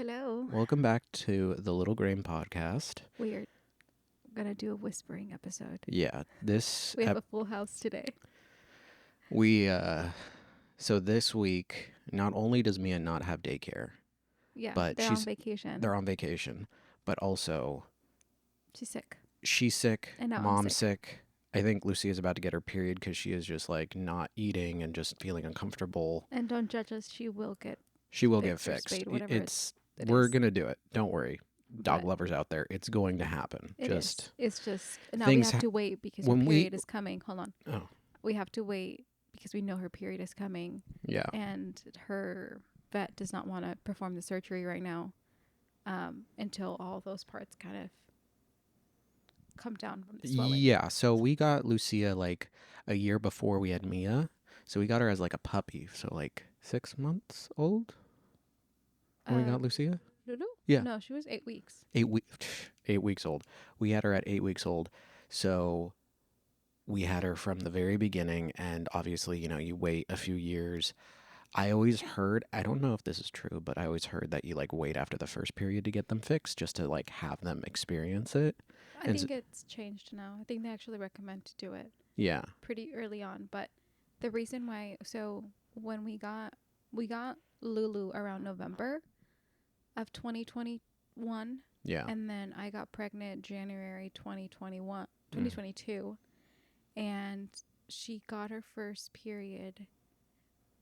hello. Welcome back to the Little Grain Podcast. We're gonna do a whispering episode. Yeah, this We have a full house today. we so this week not only does Mia not have daycare, Yeah, but they're on vacation. they're on vacation, but also She's sick, she's sick, and now I'm mom's sick. sick. I think Lucy is about to get her period because she is just like not eating and just feeling uncomfortable. And don't judge us. She will get She will get fixed or fixed. spayed, whatever it We're is. gonna do it. Don't worry, dog But lovers out there. It's going to happen. it is. Just It's just now we things have to wait because her when period is coming. Hold on. oh We have to wait because we know her period is coming, yeah. and her vet does not want to perform the surgery right now until all those parts kind of come down from the swelling. Yeah, so we got Lucia like a year before we had Mia. So we got her as like a puppy, so like 6 months old when we got Lucia. Lulu? Yeah, No, she was 8 weeks. 8 week, 8 weeks old. We had her at 8 weeks old, so we had her from the very beginning. And obviously, you wait a few years. I always heard, I don't know if this is true, but I always heard that you like wait after the first period to get them fixed, just to like have them experience it. I And think it's changed now. I think they actually recommend to do it yeah, pretty early on. But the reason why, so when we got Lulu around November of 2021, yeah, and then I got pregnant January 2021, mm, 2022, and she got her first period.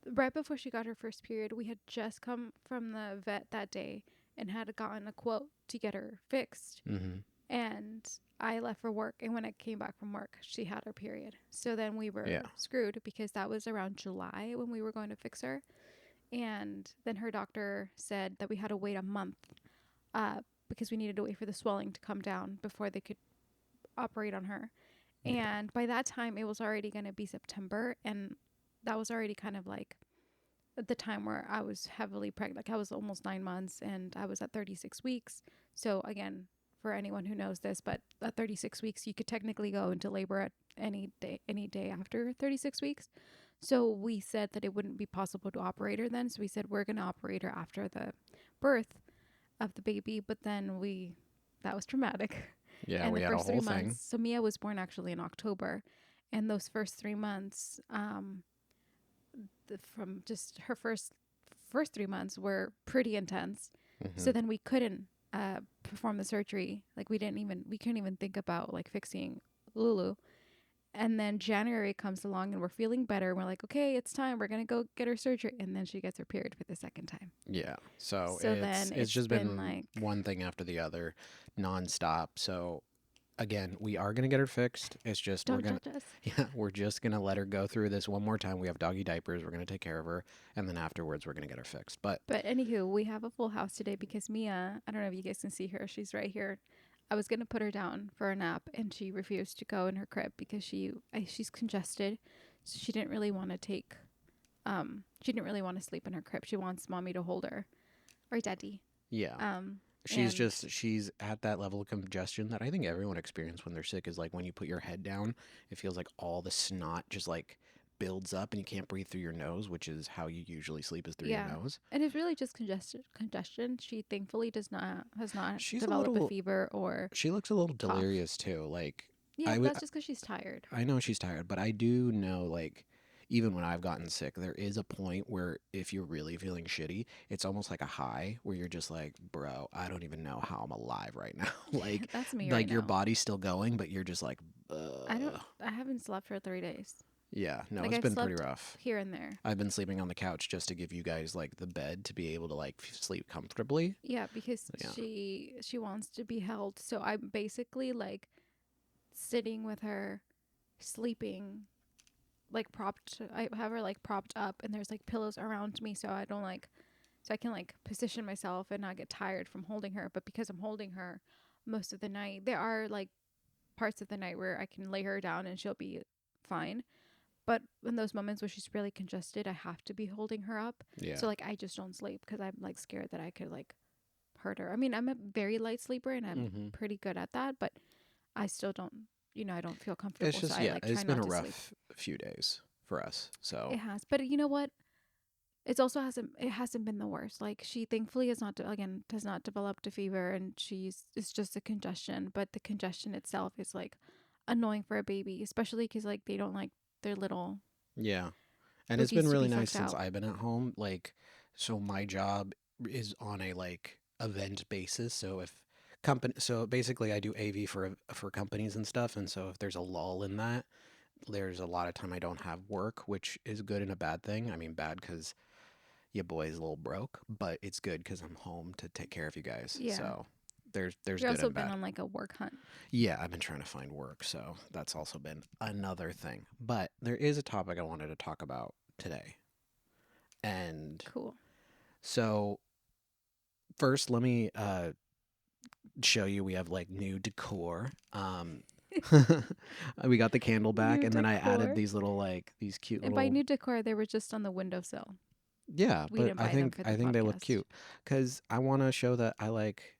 Right before she got her first period, we had just come from the vet that day and had gotten a quote to get her fixed. mm-hmm. And I left for work, and when I came back from work, she had her period. So then we were Yeah, screwed because that was around July when we were going to fix her. And then her doctor said that we had to wait a month because we needed to wait for the swelling to come down before they could operate on her. yeah, And by that time, it was already going to be September, and that was already kind of like the time where I was heavily pregnant. Like I was almost 9 months, and I was at 36 weeks. So again, for anyone who knows this, but at 36 weeks, you could technically go into labor at any day after 36 weeks. So we said that it wouldn't be possible to operate her then. So we said we're going to operate her after the birth of the baby. But then that was traumatic. yeah. And We the had a first whole 3 months, thing. so Mia was born actually in October. And those first 3 months, from just her first 3 months were pretty intense. Mm-hmm. So then we couldn't perform the surgery. Like we couldn't even think about like fixing Lulu. And then January comes along and we're feeling better. We're like, okay, it's time. We're gonna go get her surgery. And then she gets her period for the second time. Yeah. So So then it's it's just been been like, one thing after the other, nonstop. So again, we are gonna get her fixed. It's just don't judge us. yeah, we're just gonna let her go through this one more time. We have doggy diapers. We're gonna take care of her, and then afterwards we're gonna get her fixed. But But anywho, we have a full house today because Mia, I don't know if you guys can see her. She's right here. I was gonna put her down for a nap, and she refused to go in her crib because she's congested, so she didn't really want to she didn't really want to sleep in her crib. She wants mommy to hold her, or daddy. yeah, Um, she's and she's at that level of congestion that I think everyone experiences when they're sick. Is like when you put your head down, it feels like all the snot just like builds up and you can't breathe through your nose, which is how you usually sleep, is through your yeah, nose. and it's really just congestion. She thankfully has not She's a developed a little fever or She looks a little cough. delirious too. Like Yeah, I but would, that's just because she's tired. I know she's tired, but I do know like even when I've gotten sick, there is a point where if you're really feeling shitty, it's almost like a high where you're just like, bro, I don't even know how I'm alive right now. That's me right like your now. body's still going, but you're just like, I haven't slept for 3 days. yeah, no, Like it's I've been pretty slept rough. here and there. I've been sleeping on the couch just to give you guys like the bed to be able to like sleep comfortably. Yeah, because Yeah. she wants to be held. So I'm basically like sitting with her, sleeping, like propped. I have her like propped up, and there's like pillows around me, so I can like position myself and not get tired from holding her. But because I'm holding her most of the night, there are like parts of the night where I can lay her down and she'll be fine. But in those moments where she's really congested, I have to be holding her up. Yeah. So like I just don't sleep because I'm like scared that I could like hurt her. I mean, I'm a very light sleeper and I'm Mm-hmm. pretty good at that, but I still don't, I don't feel It's comfortable. So just I yeah, like try it's been not a to sleep. rough few days for us. It So has. But you know what? It's also hasn't been the worst. Like she thankfully has not again has not developed a fever, and she's it's just a congestion. But the congestion itself is like annoying for a baby, especially because like they don't like their little Yeah. And it's been boogies to really be nice sucked since out. I've been at home. Like, so my job is on a like event basis. So if company, so basically I do AV for companies and stuff. And so if there's a lull in that, there's a lot of time I don't have work, which is good and a bad thing. I mean, bad because your boy's a little broke, but it's good because I'm home to take care of you guys. Yeah, So there's you're good also and been bad. on like a work hunt. Yeah, I've been trying to find work, so that's also been another thing. But there is a topic I wanted to talk about today. And Cool. so first, let me show you we have like new decor. We got the candle back, New and then I added decor. these little like these cute And by little new decor, they were just on the windowsill. yeah. We But didn't I buy them think for the I think they look podcast. cute because I want to show that I like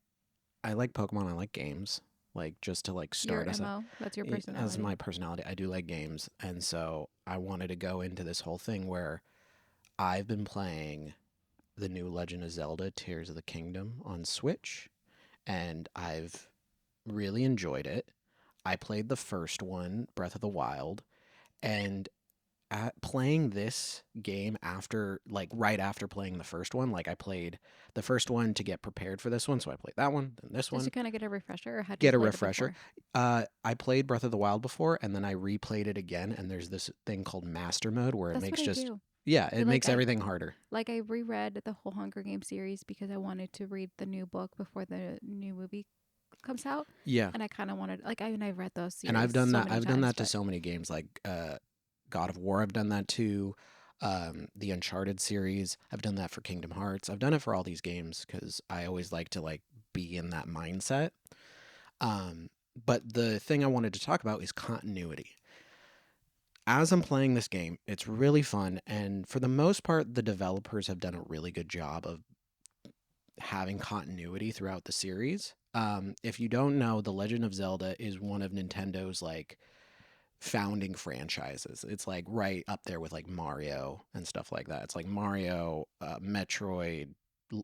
Pokemon. I like games. Like just to like Your start us MO, that's your as personality. my personality, I do like games, and so I wanted to go into this whole thing where I've been playing the new Legend of Zelda Tears of the Kingdom on Switch, and I've really enjoyed it. I played the first one, Breath of the Wild, and at playing this game after like right after playing the first one, like I played the first one to get prepared for this one, so I played that one, then this Just to one, kind of get a refresher, or had you get a played it refresher. before? I played Breath of the Wild before, and then I replayed it again. And there's this thing called Master Mode where it That's what makes I just do. yeah, I it like makes I everything harder. like I reread the whole Hunger Games series because I wanted to read the new book before the new movie comes out, Yeah, and I kind of wanted like I've read those and series so many I've done times, that to but so many games like God of War. I've done that too. The Uncharted series. I've done that for Kingdom Hearts. I've done it for all these games because I always like to like be in that mindset. Um, but the thing I wanted to talk about is continuity. As I'm playing this game, it's really fun, and for the most part, the developers have done a really good job of having continuity throughout the series. If you don't know, The Legend of Zelda is one of Nintendo's like founding franchises. It's like right up there with like Mario and stuff like that. It's like Mario, Metroid,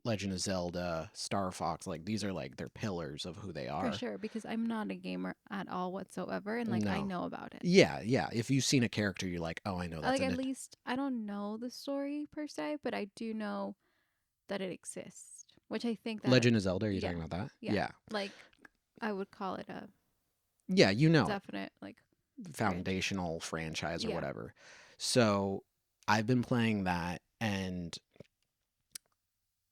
Legend of Zelda, Star Fox. Like these are like their pillars of who they for are. sure because I'm not a gamer at all whatsoever, and like I No. know about it. Yeah, yeah. If you've seen a character, you're like, oh, I know that's Like a at Nintendo. least I don't know the story per se, but I do know that it exists, which I think that Legend of Zelda. Are you yeah, talking about that? yeah, Yeah, like I would call it a yeah. You know it. definite like franchise. Foundational franchise or Yeah, whatever. So I've been playing that, and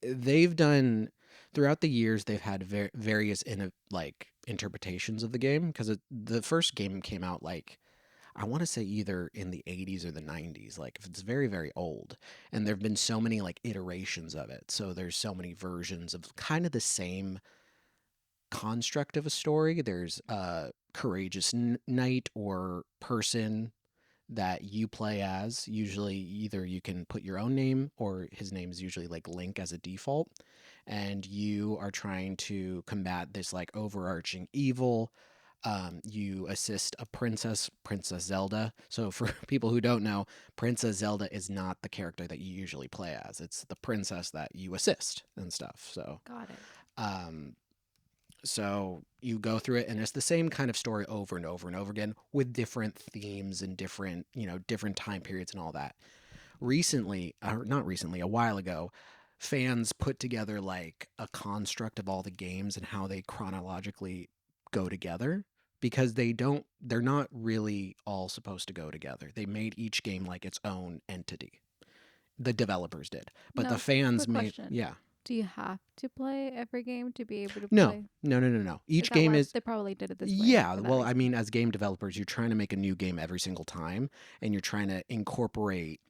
they've done throughout the years they've had various like interpretations of the game because the first game came out like I want to say either in the 80s or the 90s, like if it's very very old, and there've been so many like iterations of it, so there's so many versions of kind of the same construct of a story. There's a courageous knight or person that you play as. Usually, either you can put your own name or his name is usually like Link as a default. And you are trying to combat this like overarching evil. You assist a princess, Princess Zelda. So, for people who don't know, Princess Zelda is not the character that you usually play as, it's the princess that you assist and stuff. got it. Um, so you go through it, and it's the same kind of story over and over and over again with different themes and different, different time periods and all that. Recently, or not recently, a while ago, fans put together like a construct of all the games and how they chronologically go together because they're not really all supposed to go together. They made each game like its own entity. The developers did. But the Now, fans quick made question: yeah. do you have to play every game to be able to No. play? No, no, no, no. Is Each that game why is they probably did it this way yeah, for that well, I reason? mean, as game developers, you're trying to make a new game every single time, and you're trying to incorporate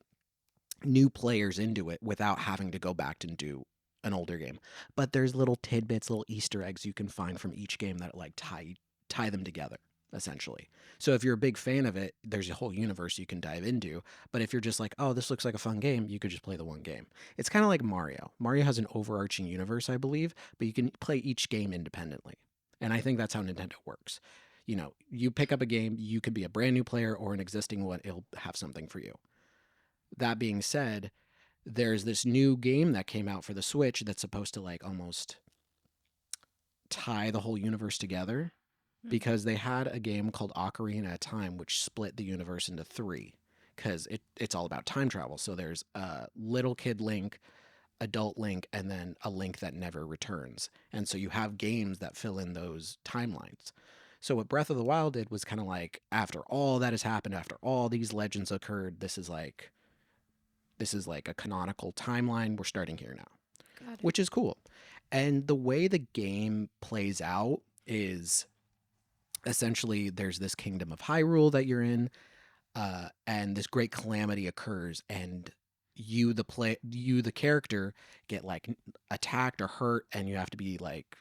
new players into it without having to go back and do an older game. But there's little tidbits, little Easter eggs you can find from each game that like tie them together essentially. So if you're a big fan of it, there's a whole universe you can dive into. But if you're just like, oh, this looks like a fun game, you could just play the one game. It's kind of like Mario. Mario has an overarching universe, I believe, but you can play each game independently. And I think that's how Nintendo works. You pick up a game, you could be a brand new player or an existing one, it'll have something for you. That being said, There's this new game that came out for the Switch that's supposed to like almost tie the whole universe together Mm. because they had a game called Ocarina of Time, which split the universe into three because it's all about time travel. So there's a little kid Link, adult Link, and then a Link that never returns. And so you have games that fill in those timelines. So what Breath of the Wild did was kind of like after all that has happened, after all these legends occurred, this is like a canonical timeline. We're starting here now, Got it. which is cool. And the way the game plays out is essentially there's this kingdom of Hyrule that you're in, and this great calamity occurs, and you the character get like attacked or hurt, and you have to be like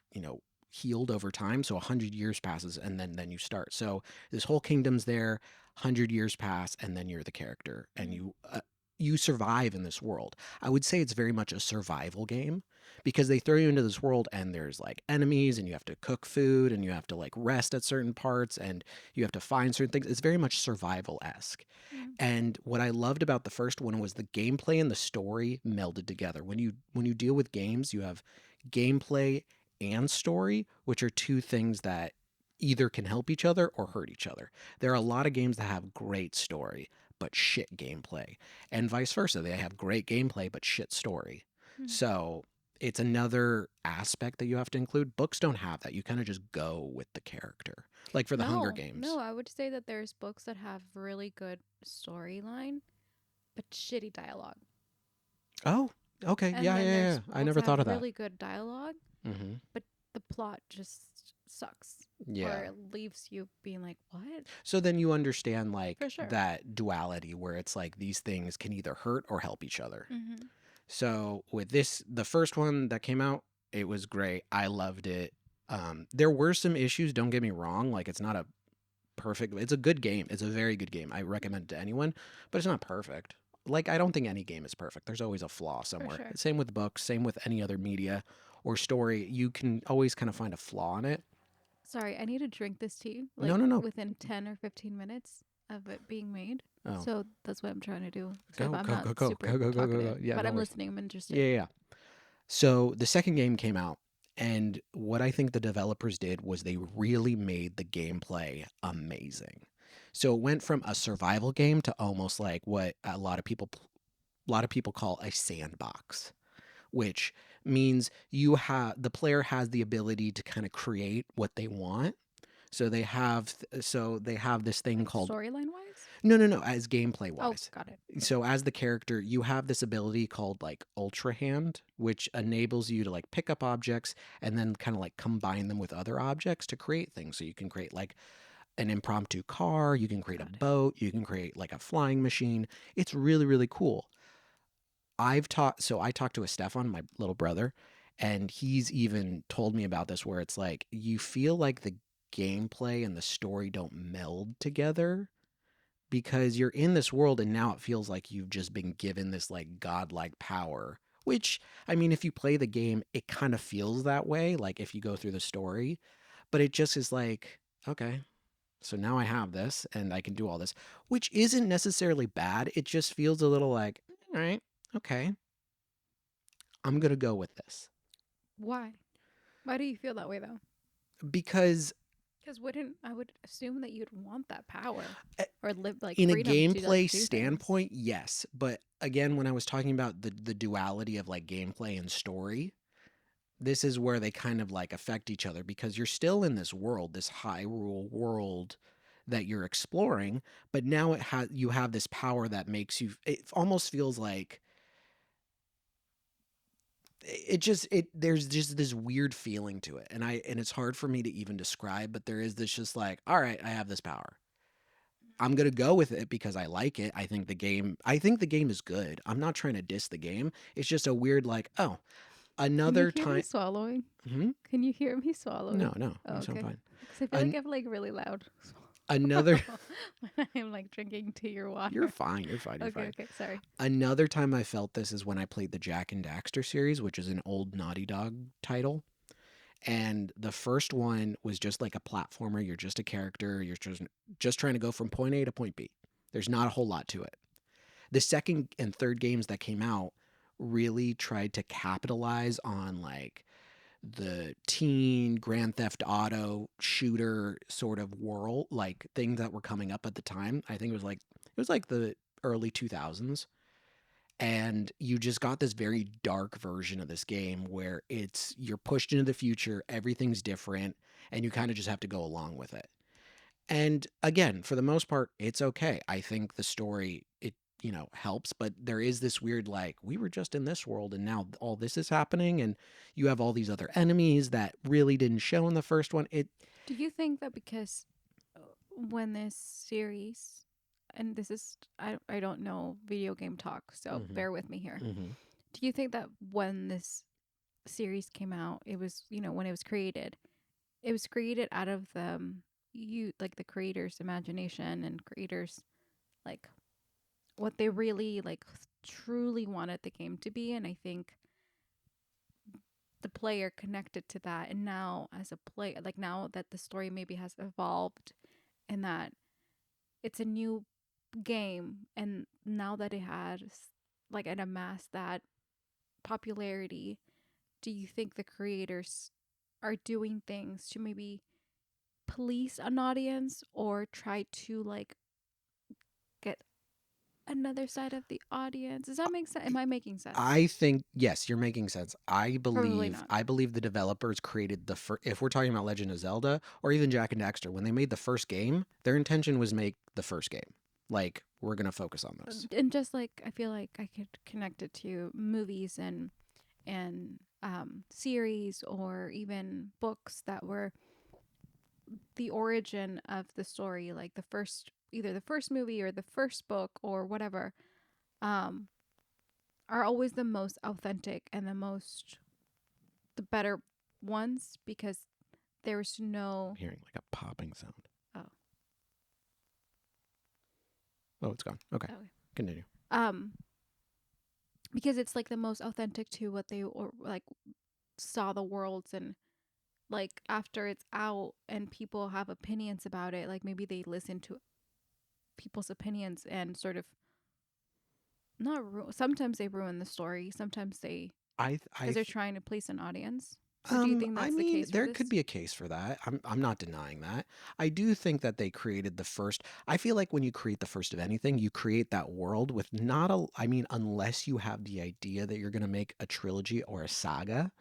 healed over time. So 100 years passes, and then you start. So this whole kingdom's there. 100 years pass, and then you're the character, and Mm. you survive in this world. I would say it's very much a survival game because they throw you into this world and there's like enemies and you have to cook food and you have to like rest at certain parts and you have to find certain things. It's very much survival esque. Mm. And what I loved about the first one was the gameplay and the story melded together. When you deal with games, you have gameplay and story, which are two things that either can help each other or hurt each other. There are a lot of games that have great story but shit gameplay, and vice versa. They have great gameplay but shit story. Mm. So it's another aspect that you have to include. Books don't have that. You kind of just go with the character. Like for the Hunger No, Games. no, I would say that there's books that have really good storyline, but shitty dialogue. Oh, okay. And Yeah, then yeah, yeah. there's I books never that thought of have that. really good dialogue, Mm-hmm. but the plot just sucks. Or Yeah. it leaves you being like, what? So then you understand like For sure. that duality where it's like these things can either hurt or help each other. Mm-hmm. So with this, the first one that came out, it was great. I loved it. There were some issues. Don't get me wrong. Like it's not a perfect. It's a good game. It's a very good game. I recommend it to anyone, but it's not perfect. Like I don't think any game is perfect. There's always a flaw For somewhere. sure. Same with books. Same with any other media or story. You can always kind of find a flaw in it. Sorry, I need to drink this tea No, like no, no. within 10 or 15 minutes of it being made. Oh, So that's what I'm trying to do. So if go, I'm go, not go, go, super go, go, go, go, talkative, go. Yeah, but no I'm worries. listening, I'm Yeah, interested. yeah, yeah. So the second game came out, and what I think the developers did was they really made the gameplay amazing. So it went from a survival game to almost like what a lot of people call a sandbox, which means the player has the ability to kind of create what they want. So they have this thing Like called storyline wise? no, as gameplay Oh, wise. got it. So as the character, you have this ability called like Ultra Hand, which enables you to like pick up objects and then kind of like combine them with other objects to create things. So you can create like an impromptu car, you can create a Got it. boat, you can create like a flying machine. It's really, really cool. I talked to a Stefan, my little brother, and he's even told me about this where it's like you feel like the gameplay and the story don't meld together because you're in this world and now it feels like you've just been given this like godlike power. Which, I mean, if you play the game, it kind of feels that way, like if you go through the story, but it just is like, okay, so now I have this and I can do all this, which isn't necessarily bad. It just feels a little like, all right, okay, I'm going to go with this. Why? Why do you feel that way though? Because Because wouldn't I would assume that you'd want that power uh, or live like in a freedom to like gameplay do things. standpoint, yes. But again, when I was talking about the duality of like gameplay and story, this is where they kind of like affect each other because you're still in this world, this Hyrule world that you're exploring, but now you have this power that makes you it almost feels like it there's just this weird feeling to it. And it's hard for me to even describe, but there is this just like, all right, I have this power. I'm going to go with it because I like it. I think the game is good. I'm not trying to diss the game. It's just a weird like, oh, Can you another hear me time. swallowing? Hmm? Can you hear me swallowing? No, no, Oh, you sound okay. fine. Because I feel like An- I'm like really loud another when I'm like drinking tea or You're water. fine. You're fine. You're Okay, fine. okay, sorry. Another time I felt this is when I played the Jack and Daxter series, which is an old Naughty Dog title. And the first one was just like a platformer. You're just a character. You're just trying to go from point A to point B. There's not a whole lot to it. The second and third games that came out really tried to capitalize on like the teen Grand Theft Auto shooter sort of world, like things that were coming up at the time. I think it was like the early 2000s, and you just got this very dark version of this game where it's you're pushed into the future, everything's different, and you kind of just have to go along with it. And again, for the most part, it's okay. I think the story it helps, but there is this weird like we were just in this world and now all this is happening and you have all these other enemies that really didn't show in the first one. It Do you think that because when this series, and this is, I don't know video game talk, so Mhm. bear with me here. Mhm. Do you think that when this series came out, it was, when it was created out of the you like the creator's imagination and creators like what they really like truly wanted the game to be, and I think the player connected to that, and now as a player, like now that the story maybe has evolved and that it's a new game, and now that it has like it amassed that popularity, do you think the creators are doing things to maybe police an audience or try to like get another side of the audience? Does that make sense? Am I making sense? I think yes, you're making sense. I Probably believe not. I believe the developers created the first. If we're talking about Legend of Zelda or even Jack and Daxter, when they made the first game, their intention was make the first game. Like we're gonna focus on this. And just like I feel like I could connect it to movies and series or even books that were the origin of the story, like the first, either the first movie or the first book or whatever, um, are always the most authentic and the better ones because there's I'm no, hearing like a popping sound. oh, Oh, it's gone. Okay, okay. continue. Um, because it's like the most authentic to what they or like saw the worlds, and like after it's out and people have opinions about it, like maybe they listen to people's opinions and sort of not sometimes they ruin the story, sometimes they, I because they're trying to please an audience. Or do you think I that's the mean, case for there could this? be a case for that. I'm not denying that. I do think that they created the first. I feel like when you create the first of anything, you create that world with not a. I mean, unless you have the idea that you're going to make a trilogy or a saga,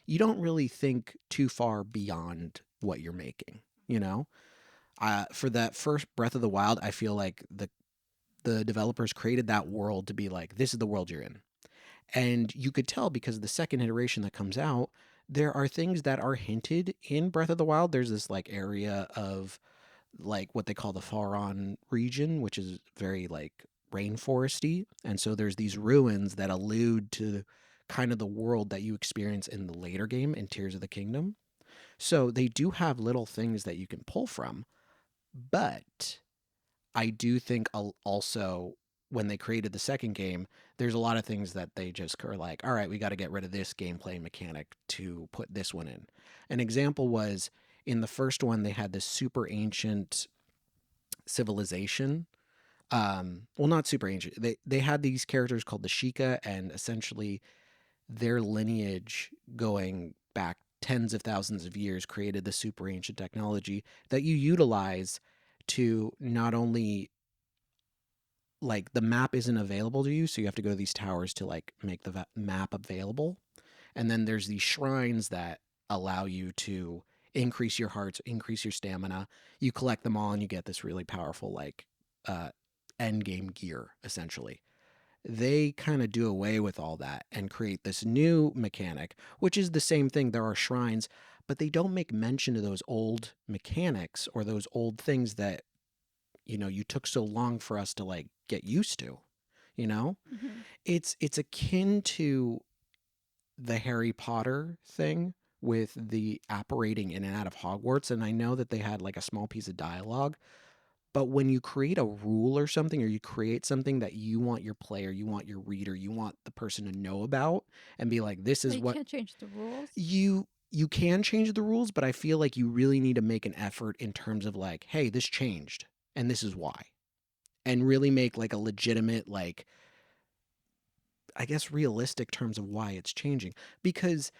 you don't really think too far beyond what you're making. You know, for that first Breath of the Wild, I feel like the developers created that world to be like, this is the world you're in. And you could tell because the second iteration that comes out, there are things that are hinted in Breath of the Wild. There's this like area of like what they call the Faron region, which is very like rainforesty. And so there's these ruins that allude to kind of the world that you experience in the later game in Tears of the Kingdom. So they do have little things that you can pull from, but I do think also when they created the second game, there's a lot of things that they just are like, all right, we got to get rid of this gameplay mechanic to put this one in. An example was in the first one, they had this super ancient civilization. Well, not super ancient. They had these characters called the Sheikah, and essentially their lineage going back tens of thousands of years created the super ancient technology that you utilize to not only like the map isn't available to you, so you have to go to these towers to like make the map available. And then there's these shrines that allow you to increase your hearts, increase your stamina. You collect them all, and you get this really powerful like uh, end game gear essentially. They kind of do away with all that and create this new mechanic, which is the same thing. There are shrines, but they don't make mention of those old mechanics or those old things that you took so long for us to like get used to you know Mm-hmm. it's akin to the Harry Potter thing with the apparating in and out of Hogwarts, and I know that they had like a small piece of dialogue, but when you create a rule or something, or you create something that you want your player, you want your reader, you want the person to know about and be like, this But is you what can't change the rules. you can change the rules, but I feel like you really need to make an effort in terms of like, hey, this changed and this is why, and really make like a legitimate like I guess, realistic terms of why it's changing, because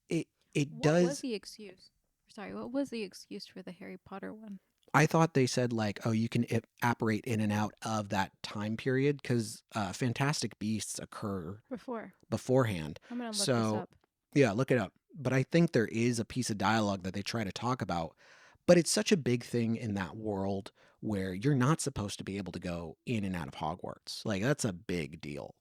it it What was does. the excuse? Sorry, what was the excuse for the Harry Potter one I thought they said like, oh, you can apparate in and out of that time period because fantastic beasts occur before? beforehand. I'm gonna look this So up. yeah, look it up. But I think there is a piece of dialogue that they try to talk about. But it's such a big thing in that world where you're not supposed to be able to go in and out of Hogwarts. Like that's a big deal,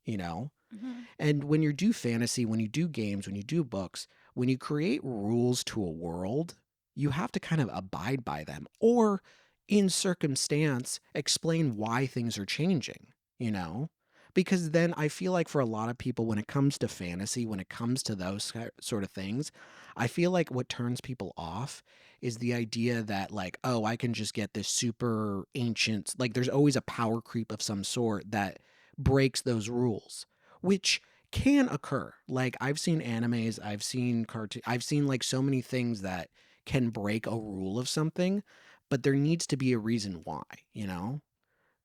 you know? Hmm. And when you do fantasy, when you do games, when you do books, when you create rules to a world, you have to kind of abide by them or, in circumstance, explain why things are changing, you know? Because then I feel like for a lot of people, when it comes to fantasy, when it comes to those sort of things, I feel like what turns people off is the idea that, like, oh, I can just get this super ancient, like, there's always a power creep of some sort that breaks those rules, which can occur. Like I've seen animes, I've seen cartoon, I've seen like so many things that can break a rule of something, but there needs to be a reason why, you know?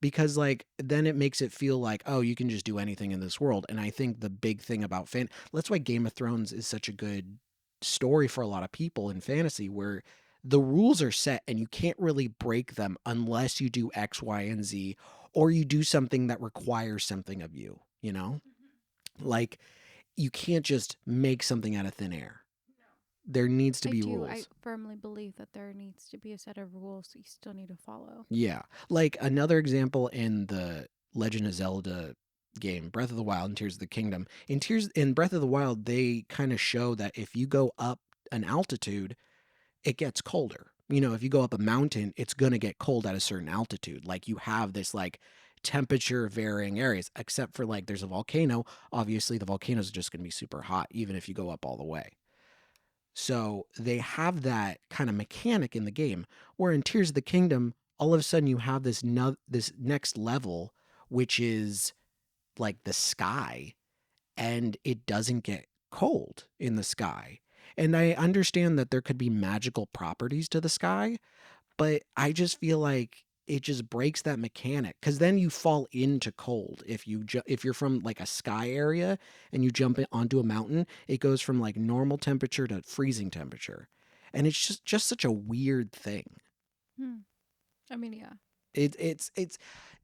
Because like then it makes it feel like, oh, you can just do anything in this world. And I think the big thing about that's why Game of Thrones is such a good story for a lot of people in fantasy, where the rules are set and you can't really break them unless you do X, Y, and Z, or you do something that requires something of you, you know? Like you can't just make something out of thin air. There needs to I be do. I rules. firmly believe that there needs to be a set of rules you still need to follow. Yeah. Like another example in the Legend of Zelda game, Breath of the Wild and Tears of the Kingdom. In Breath of the Wild, they kind of show that if you go up an altitude, it gets colder. You know, if you go up a mountain, it's going to get cold at a certain altitude. Like you have this like temperature varying areas, except for like there's a volcano. Obviously, the volcano is just going to be super hot, even if you go up all the way. So they have that kind of mechanic in the game, where in Tears of the Kingdom, all of a sudden you have this next level, which is like the sky, and it doesn't get cold in the sky. And I understand that there could be magical properties to the sky, but I just feel like it just breaks that mechanic because then you fall into cold if you're from like a sky area and you jump onto a mountain, it goes from like normal temperature to freezing temperature, and it's just such a weird thing. Hmm. I mean, yeah. It's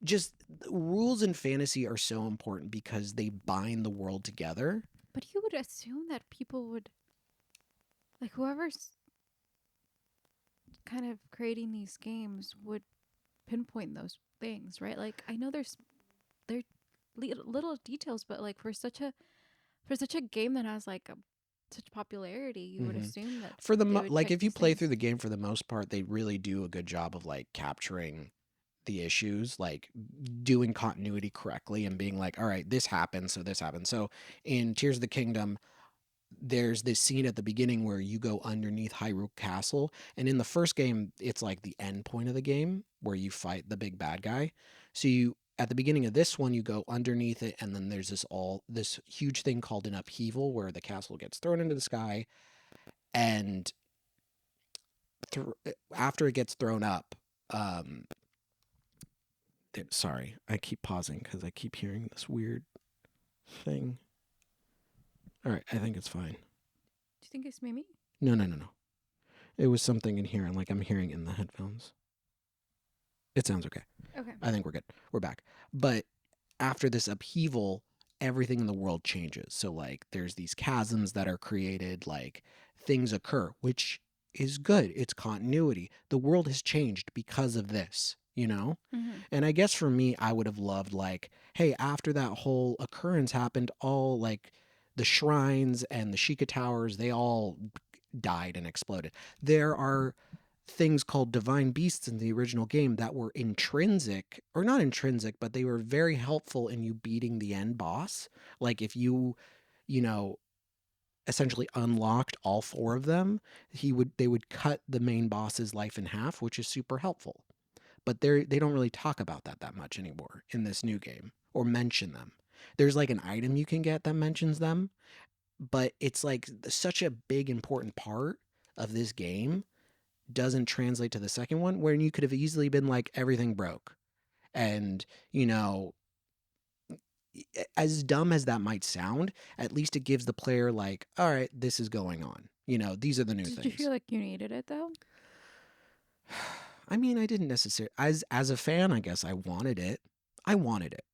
just rules in fantasy are so important because they bind the world together. But you would assume that people would, like, whoever's kind of creating these games would pinpoint those things, right? Like, I know there little details, but like for such a game that has like such popularity, you would Hmm. assume that For the they would like check if you these play through things. the game, for the most part they really do a good job of like capturing the issues, like doing continuity correctly and being like, all right, this happened, so this happened. So in Tears of the Kingdom, there's this scene at the beginning where you go underneath Hyrule Castle, and in the first game, it's like the end point of the game where you fight the big bad guy. So you at the beginning of this one, you go underneath it, and then there's this huge thing called an upheaval where the castle gets thrown into the sky, and after it gets thrown up, um, sorry, I keep pausing because I keep hearing this weird thing. All right, I think it's fine. Do you think it's Mimi? No, no, no, no. It was something in here, and like I'm hearing it in the headphones. It sounds okay. Okay. I think we're good. We're back. But after this upheaval, everything in the world changes. So like there's these chasms that are created, like things occur, which is good. It's continuity. The world has changed because of this, you know? Mm-hmm. And I guess for me, I would have loved like, hey, after that whole occurrence happened, all like the shrines and the Sheikah towers, they all died and exploded. There are things called divine beasts in the original game that were intrinsic, or not intrinsic, but they were very helpful in you beating the end boss. Like if you know, essentially unlocked all four of them, they would cut the main boss's life in half, which is super helpful. But they don't really talk about that much anymore in this new game or mention them. There's like an item you can get that mentions them, but it's like such a big important part of this game doesn't translate to the second one, where you could have easily been like everything broke, and you know as dumb as that might sound, at least it gives the player like, all right, this is going on. You know, these are the new Did you feel things. like you needed it though? I mean, I didn't necessarily as a fan, I guess I wanted it. I wanted it.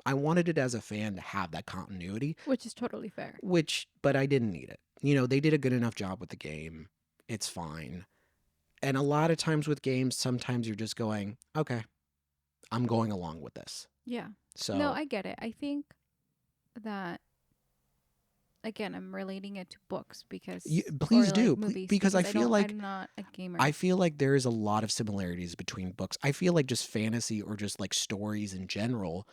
I wanted it as a fan to have that continuity, Which is totally fair. which but I didn't need it. You know, they did a good enough job with the game. It's fine. And a lot of times with games, sometimes you're just going, okay, I'm going along with this. Yeah. No, So, I get it. I think that again, I'm relating it to books because or please like do, movies because because I'm not a I gamer. feel like there is a lot of similarities between books. I feel like just fantasy or just like stories in general,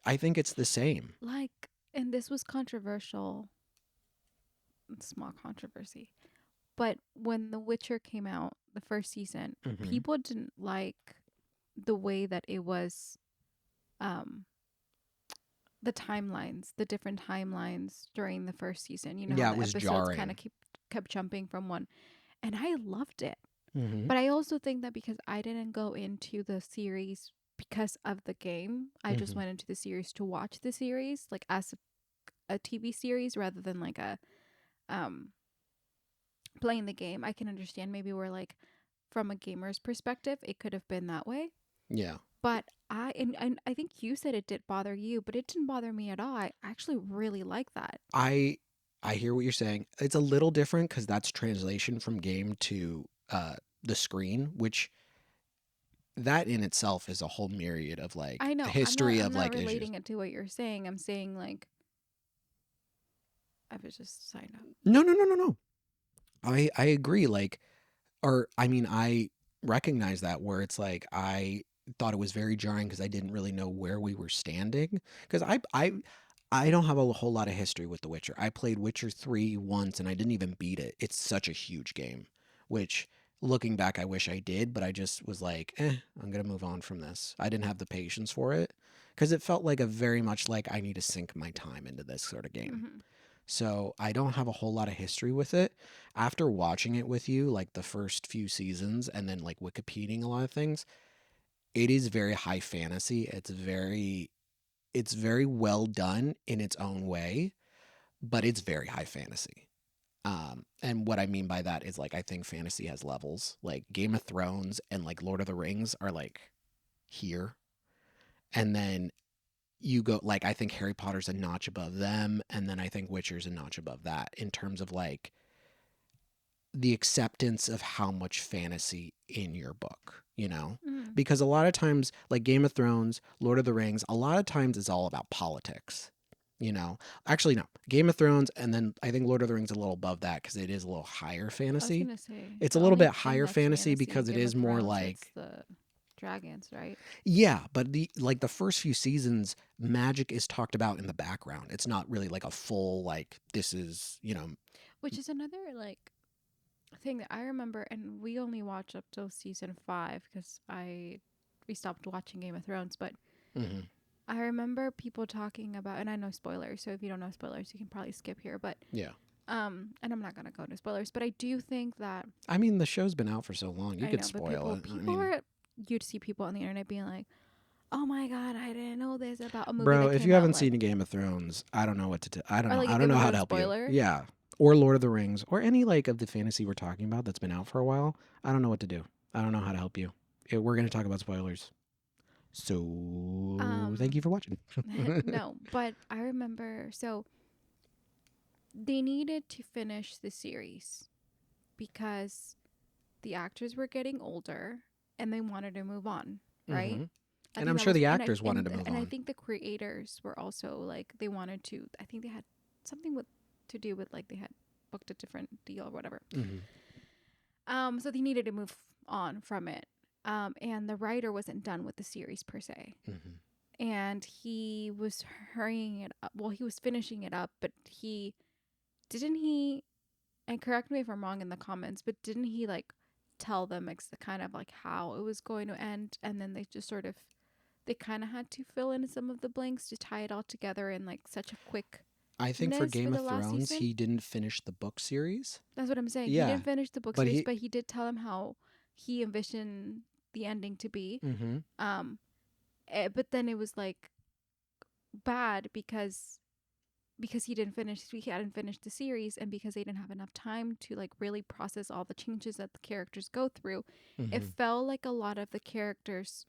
I think it's the same. Like and this was controversial, small controversy. But when The Witcher came out, the first season, Hmm. people didn't like the way that it was um the timelines, the different timelines during the first season. You know how Yeah, it the was episodes kind of jarring. kept jumping from one, and I loved it. Hmm. But I also think that because I didn't go into the series because of the game, I just Hmm. went into the series to watch the series, like as a TV series rather than like a um playing the game. I can understand maybe where like from a gamer's perspective, it could have been that way. Yeah. But and I think you said it did bother you, but it didn't bother me at all. I actually really like that. I I hear what you're saying. It's a little different because that's translation from game to the screen, which that in itself is a whole myriad of like I know. history I'm of not like issues. relating it to what you're saying. I'm saying like I was just signed up. No, no, no, no, no. I agree. Like, or I mean, I recognize that where it's like I thought it was very jarring because I didn't really know where we were standing. Because I don't have a whole lot of history with The Witcher. I played Witcher 3 once and I didn't even beat it. It's such a huge game, which looking back, I wish I did, but I just was like, I'm going to move on from this. I didn't have the patience for it because it felt like a very much like I need to sink my time into this sort of game. Hmm. So I don't have a whole lot of history with it. After watching it with you, like the first few seasons and then like Wikipediaing a lot of things, it is very high fantasy. It's very well done in its own way, but it's very high fantasy. And what I mean by that is like I think fantasy has levels. Like Game of Thrones and like Lord of the Rings are like here. And then you go like I think Harry Potter's a notch above them, and then I think Witcher's a notch above that in terms of like the acceptance of how much fantasy in your book, you know? Hmm. Because a lot of times, like Game of Thrones, Lord of the Rings, a lot of times it's all about politics, you know? Actually, no. Game of Thrones, and then I think Lord of the Rings a little above that because it is a little higher I was fantasy. gonna say It's a the little only bit thing higher that's fantasy fantasy in because it Game of is more Thrones it's like, the dragons, right? yeah, but the like the first few seasons, magic is talked about in the background. It's not really like a full like this is, you know. Which is another like thing that I remember, and we only watched up till season 5 because I we stopped watching Game of Thrones. But Mhm. I remember people talking about, and I know spoilers, so if you don't know spoilers, you can probably skip here. But Yeah. and I'm not gonna go into spoilers, but I do think that I mean, the show's been out for so long. You I could know, but spoil it. I people mean, are you'd see people on the internet being like, "Oh my god, I didn't know this about a movie bro, that if came you out haven't like," seen Game of Thrones, I don't know what to do. I don't or know. like a I don't Game know of how to Thrones help you. spoiler. Yeah. Or Lord of the Rings or any like of the fantasy we're talking about that's been out for a while. I don't know what to do. I don't know how to help you. We're going to talk about spoilers. So, thank Um, you for watching. no, but I remember so they needed to finish the series because the actors were getting older and they wanted to move on, right? Hmm. I And think I'm that sure was, the actors wanted to move and I on. think the creators were also like they wanted to. I think they had something with to do with like they had booked a different deal or whatever. Hmm. So they needed to move on from it. And the writer wasn't done with the series per se, Hmm. and he was hurrying it up. Well, he was finishing it up, but he didn't he. And correct me if I'm wrong in the comments, but didn't he like tell them kind of like how it was going to end, and then they just sort of they kind of had to fill in some of the blanks to tie it all together in like such a I think for quickness for Game of the last Thrones, season. he didn't finish the book series. That's what I'm saying. He Yeah. didn't finish the book But series, he. but he did tell him how he envisioned the ending to be. Hmm. Um, but then it was like bad because he hadn't finished the series, and because they didn't have enough time to like really process all the changes that the characters go through. It Mm-hmm. felt like a lot of the characters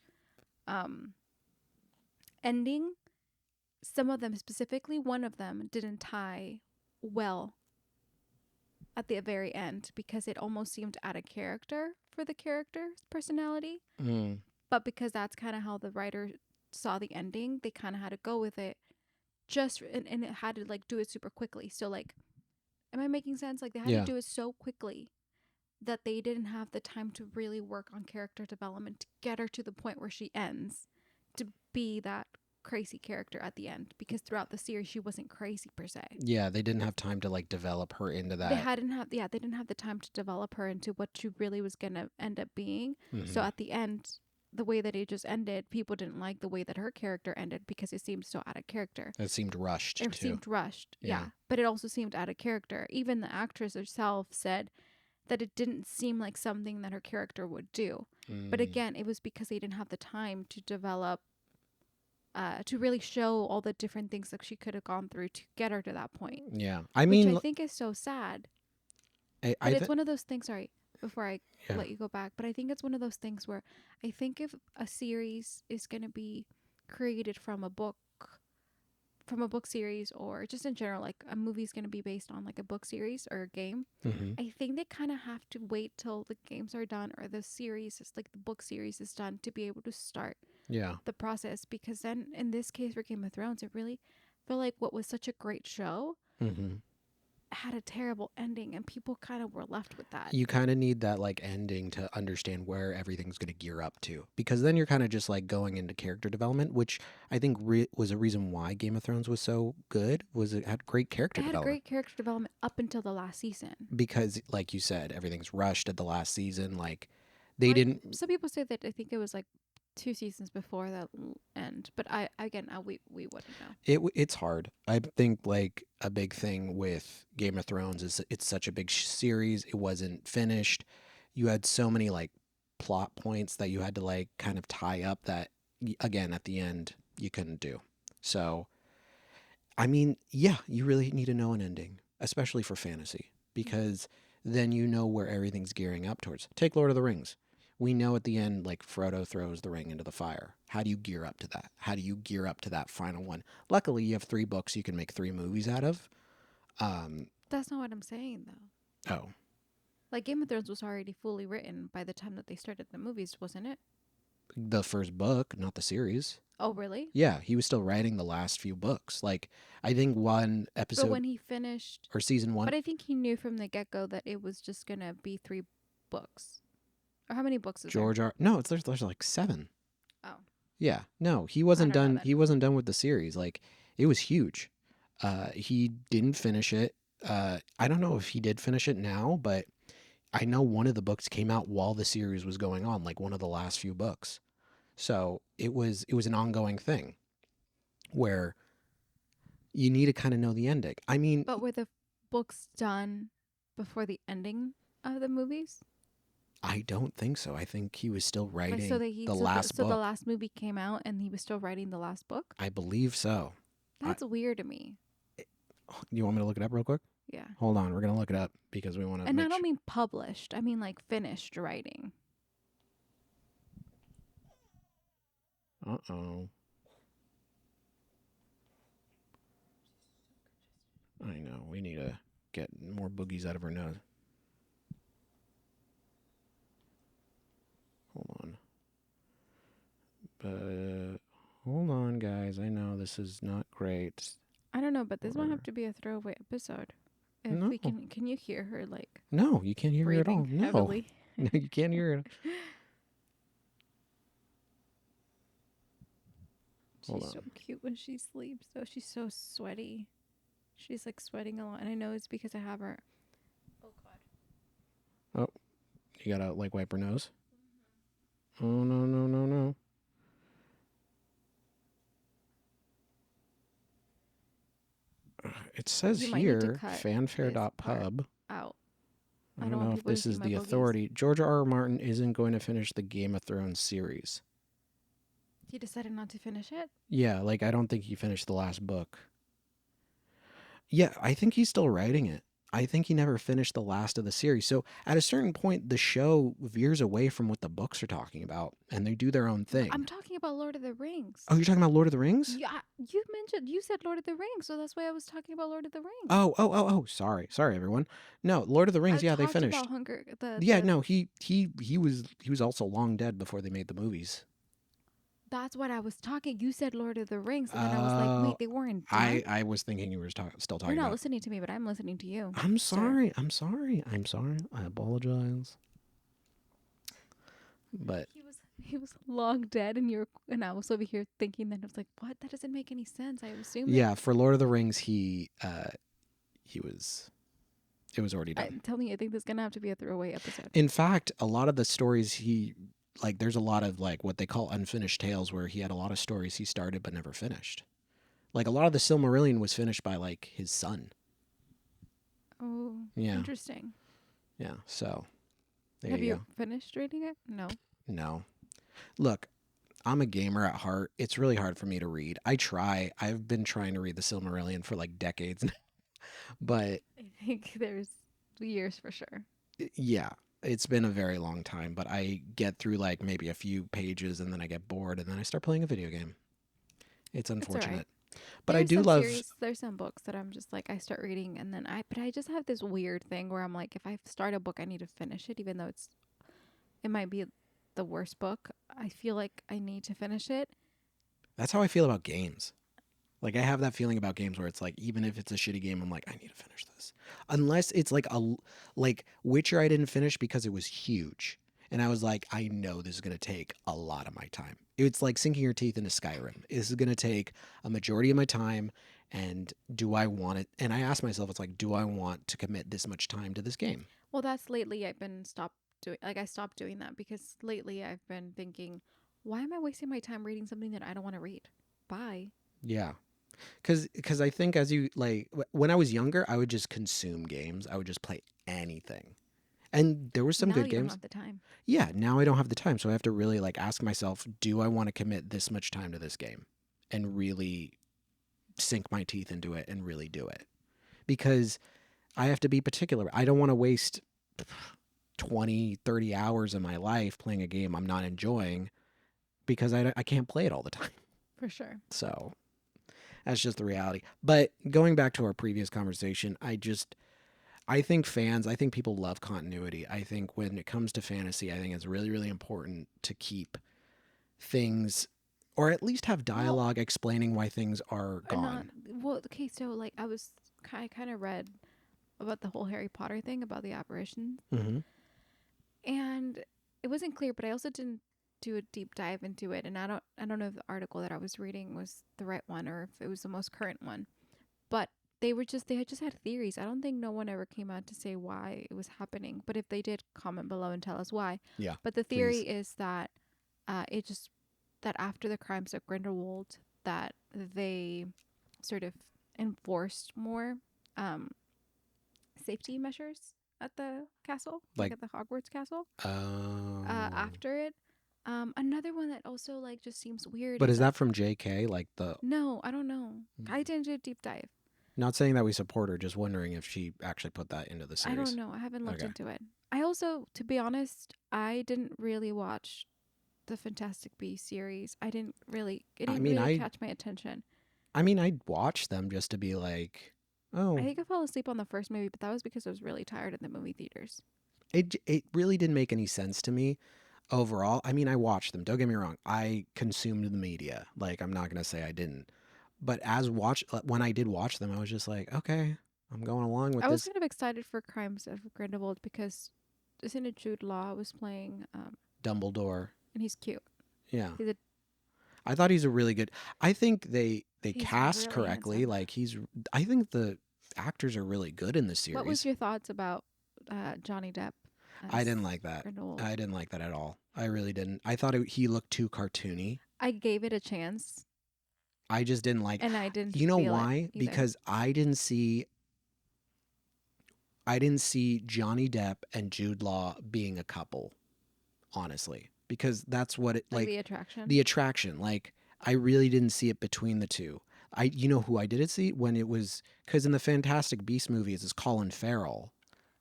um ending, some of them, specifically one of them, didn't tie well at the very end because it almost seemed out of character for the character's personality. Mm. But because that's kind of how the writer saw the ending, they kind of had to go with it, and it had to like do it super quickly. So like, am I making sense? Like they had to Yeah. do it so quickly that they didn't have the time to really work on character development to get her to the point where she ends to be that crazy character at the end, because throughout the series she wasn't crazy per se. Yeah, they didn't have time to like develop her into They that. hadn't have yeah, they didn't have the time to develop her into what she really was going to end up being. So Mm-hmm. at the end, the way that it just ended, people didn't like the way that her character ended because it seemed so out of character. It seemed rushed It too. seemed rushed, Yeah. yeah, but it also seemed out of character. Even the actress herself said that it didn't seem like something that her character would do. But Mm. again, it was because they didn't have the time to develop, to really show all the different things that she could have gone through to get her to that point, Yeah. I which I mean, think is so sad. I But it's think. one of those things, sorry, before I Yeah. let you go back, but I think it's one of those things where I think if a series is going to be created from a book series, or just in general, like a movie is going to be based on like a book series or a game, Mm-hmm. I think they kind of have to wait till the games are done or the series is like the book series is done to be able to start Yeah. the process. Because then in this case for Game of Thrones, it really felt like what was such a great show Mm-hmm. had a terrible ending, and people kind of were left with that. You kind of need that like ending to understand where everything's going to gear up to, because then you're kind of just like going into character development, which I think was a reason why Game of Thrones was so good, was it had great character It had a development. great character development up until the last season. Because like you said, everything's rushed at the last season. Like they Like didn't. some people say that I think it was like two seasons before that end, but I again we wouldn't know. It's hard. I think like a big thing with Game of Thrones is it's such a big series. It wasn't finished. You had so many like plot points that you had to like kind of tie up that again at the end you couldn't do. So I mean, yeah, you really need to know an ending, especially for fantasy, because then you know where everything's gearing up towards. Take Lord of the Rings. We know at the end, like Frodo throws the ring into the fire. How do you gear up to that? How do you gear up to that final one? Luckily, you have 3 books you can make 3 movies out of. Um, That's not what I'm saying though. oh, Like Game of Thrones was already fully written by the time that they started the movies, wasn't it? the first book, not the series. Oh, really? Yeah, he was still writing the last few books. Like, I think one But episode when he finished, or season one, but I think he knew from the get go that it was just gonna be 3 books. Or how many books is there? George R. No, there's like 7. Oh, Yeah, no, he I wasn't don't know done. then. He wasn't done with the series. Like it was huge. He didn't finish it. I don't know if he did finish it now, but I know one of the books came out while the series was going on, like one of the last few books. So it was an ongoing thing where you need to kind of know the ending. I mean, But were the books done before the ending of the movies? I don't think so. I think he was still Like writing the last so the book. last movie came out and he was still writing the last book? I believe so. I, That's weird to me. you want me to look it up real quick? Yeah. Hold on, we're gonna look it up because we want to And I make don't sure. mean published. I mean like finished writing. Uh oh. I know. We need to get more boogies out of her nose. Hold on. But hold on, guys. I know this is not great. I don't know, but this might Or have to be a throwaway episode. If no, we can you hear her like no, you can't hear her at all. breathing No, heavily? no, you can't hear it. Hold She's so on. cute when she sleeps though. She's so sweaty. She's like sweating a lot, and I know it's because I have her. Oh god. Oh, you gotta like wipe her nose. Oh no no no no. It says You might need to here cut this part fanfare.pub. out. I I don't don't want know if people to this see is my the boogies. authority. George R. R. Martin isn't going to finish the Game of Thrones series. He decided not to finish it. Yeah, like I don't think he finished the last book. Yeah, I think he's still writing it. I think he never finished the last of the series. So at a certain point, the show veers away from what the books are talking about, and they do their own I'm thing. talking about Lord of the Rings. Oh, you're talking about Lord of the Rings? Yeah, you said Lord of the Rings, so that's why I was talking about Lord of the Rings. Oh. Sorry, sorry, everyone. No, Lord of the I Rings. Yeah, they talked finished. about Hunger Yeah, the no, he was also long dead before they made the movies. That's what I was talking. You said Lord of the Rings, and then I was like, Uh, wait, they weren't done? I was thinking you were still You're talking not about. listening to me, but I'm listening to you, I'm sir. sorry. I'm sorry. I'm sorry. I apologize. But He was long dead, and I was over here thinking that I was like, what? That doesn't make any sense. I assume that. yeah, for Lord of the Rings, he was it was already done. I'm telling you, I think this is gonna have to be a throwaway episode. In fact, a lot of the stories he like there's a lot of like what they call unfinished tales where he had a lot of stories he started but never finished. Like a lot of the Silmarillion was finished by like his son. Oh, Yeah. interesting. Yeah. So, there Have you you go. finished reading it? No. No. Look, I'm a gamer at heart. It's really hard for me to read. I try. I've been trying to read the Silmarillion for like decades now. But I think there's years for sure. yeah, it's been a very long time, but I get through like maybe a few pages and then I get bored and then I start playing a video game. It's It's all right. unfortunate. But I There's do some love. series, there's some books that I'm just like I start reading and then but I just have this weird thing where I'm like if I start a book I need to finish it even though it might be the worst book. I feel like I need to finish it. That's how I feel about games. Like I have that feeling about games where it's like even if it's a shitty game, I'm like I need to finish this. Unless it's like Witcher I didn't finish because it was huge. And I was like I know this is going to take a lot of my time. It's like sinking your teeth into Skyrim. This is going to take a majority of my time and do I want it? And I ask myself it's like do I want to commit this much time to this game? Well, that's lately I've been stopped doing like I stopped doing that because lately I've been thinking why am I wasting my time reading something that I don't want to read? Bye. Yeah. Cuz I think as you like when I was younger, I would just consume games. I would just play anything. And there were some Now good you don't games. have the time. Yeah, now I don't have the time, so I have to really like ask myself, do I want to commit this much time to this game and really sink my teeth into it and really do it? Because I have to be particular. I don't want to waste 20, 30 hours of my life playing a game I'm not enjoying because I can't play it all the time. For sure. So, that's just the reality. But going back to our previous conversation, I think people love continuity. I think when it comes to fantasy, I think it's really, really important to keep things or at least have Well, dialogue explaining why things are not gone. well. Okay, so like I kind of read about the whole Harry Potter thing about the apparitions, Hmm. and it wasn't clear. But I also didn't do a deep dive into it, and I don't know if the article that I was reading was the right one or if it was the most current one. But they had just had theories. I don't think no one ever came out to say why it was happening. But if they did, comment below and tell us why. Yeah, But the theory please. is that it just that after the crimes of Grindelwald, that they sort of enforced more um, safety measures at the castle, like Like, at the Hogwarts castle. oh. After it, another one that also like just seems weird But is is that that from JK? Like the. no, I don't know. I didn't do a deep dive. Not saying that we support her, just wondering if she actually put that into the I don't series. know. I haven't looked Okay. into it. I also, to be honest, I didn't really watch the Fantastic Beasts series. It I didn't mean, really I catch my attention. I mean, I'd watch them just to be like, I oh, think I fell asleep on the first movie, but that was because I was really tired in the movie theaters. it really didn't make any sense to me overall. I mean, I watched them. Don't get me wrong. I consumed the media. Like, I'm not gonna say I didn't. But when I did watch them, I was just like, okay, I'm going along with I was this. kind of excited for Crimes of Grindelwald because isn't it Jude Law was playing, Dumbledore. and he's cute. Yeah, He's a I thought he's a really good. I think they he's cast really correctly. handsome. Like he's. I think the actors are really good in this What was series. your thoughts about Johnny Depp I as didn't like that. Grindelwald? I didn't like that at all. I really didn't. I thought he looked too cartoony. I gave it a chance, I just didn't like. and I didn't You know feel it why? either. Because I didn't see Johnny Depp and Jude Law being a couple, honestly. because that's what it Like like the attraction. the attraction. Like I really didn't see it between the two. I you know who I did see when it was because in the Fantastic Beast movies is Colin Farrell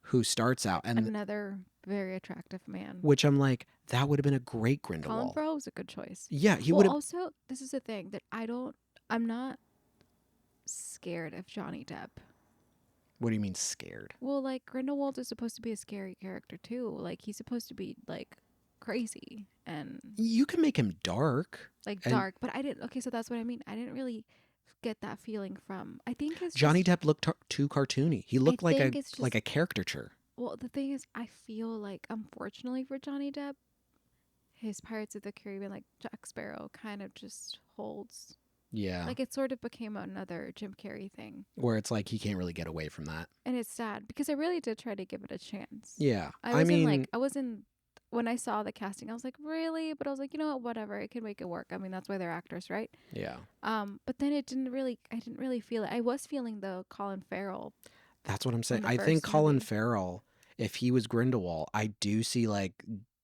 who starts out and Another very attractive man. which I'm like that would have been a great Colin Grindelwald. Farrell was a good choice. Yeah, he Well, would have. also, this is the thing that I'm not scared of Johnny Depp. What do you mean scared? Well, like Grindelwald is supposed to be a scary character too. Like he's supposed to be like crazy and You can make him dark, like and dark, but I didn't. Okay, so that's what I mean. I didn't really get that feeling from. I think it's Johnny just. Depp looked too cartoony. He I looked think it's like just. a caricature. Well, the thing is, I feel like unfortunately for Johnny Depp, his Pirates of the Caribbean, like Jack Sparrow, kind of just holds. Yeah, Like it sort of became another Jim Carrey thing. where it's like he can't really get away from that. And it's sad because I really did try to give it a chance. Yeah, I I wasn't mean, like, I wasn't, when I saw the casting, I was like, really? But I was like, you know what, whatever, I can make it work. I mean, that's why they're actors, right? yeah, But then I didn't really feel it. I was feeling the Colin Farrell that's what I'm saying. from the I think first Colin movie. Farrell, if he was Grindelwald, I do see like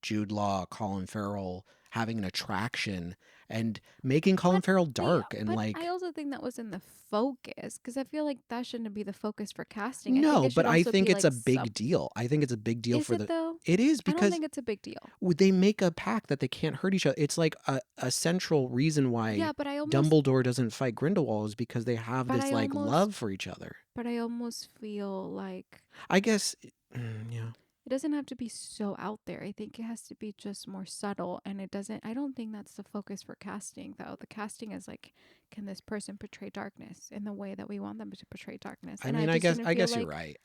Jude Law, Colin Farrell having an attraction and making Colin But Farrell dark and but I like also think that was in the focus because I feel like that shouldn't be the focus for casting. I think no, it should but I also think be it's a like big deal. I think it's a big deal is for it the. though? It is I don't because think it's a big deal. they make a pact that they can't hurt each other. It's like a central reason why Yeah, Dumbledore doesn't fight Grindelwald is because they have but this I like almost love for each other. but I almost feel like I guess, yeah. it doesn't have to be so out there. I think it has to be just more subtle and it doesn't I don't think that's the focus for casting though. The casting is like can this person portray darkness in the way that we want them to portray darkness? I And I mean, just didn't I feel guess you're like right.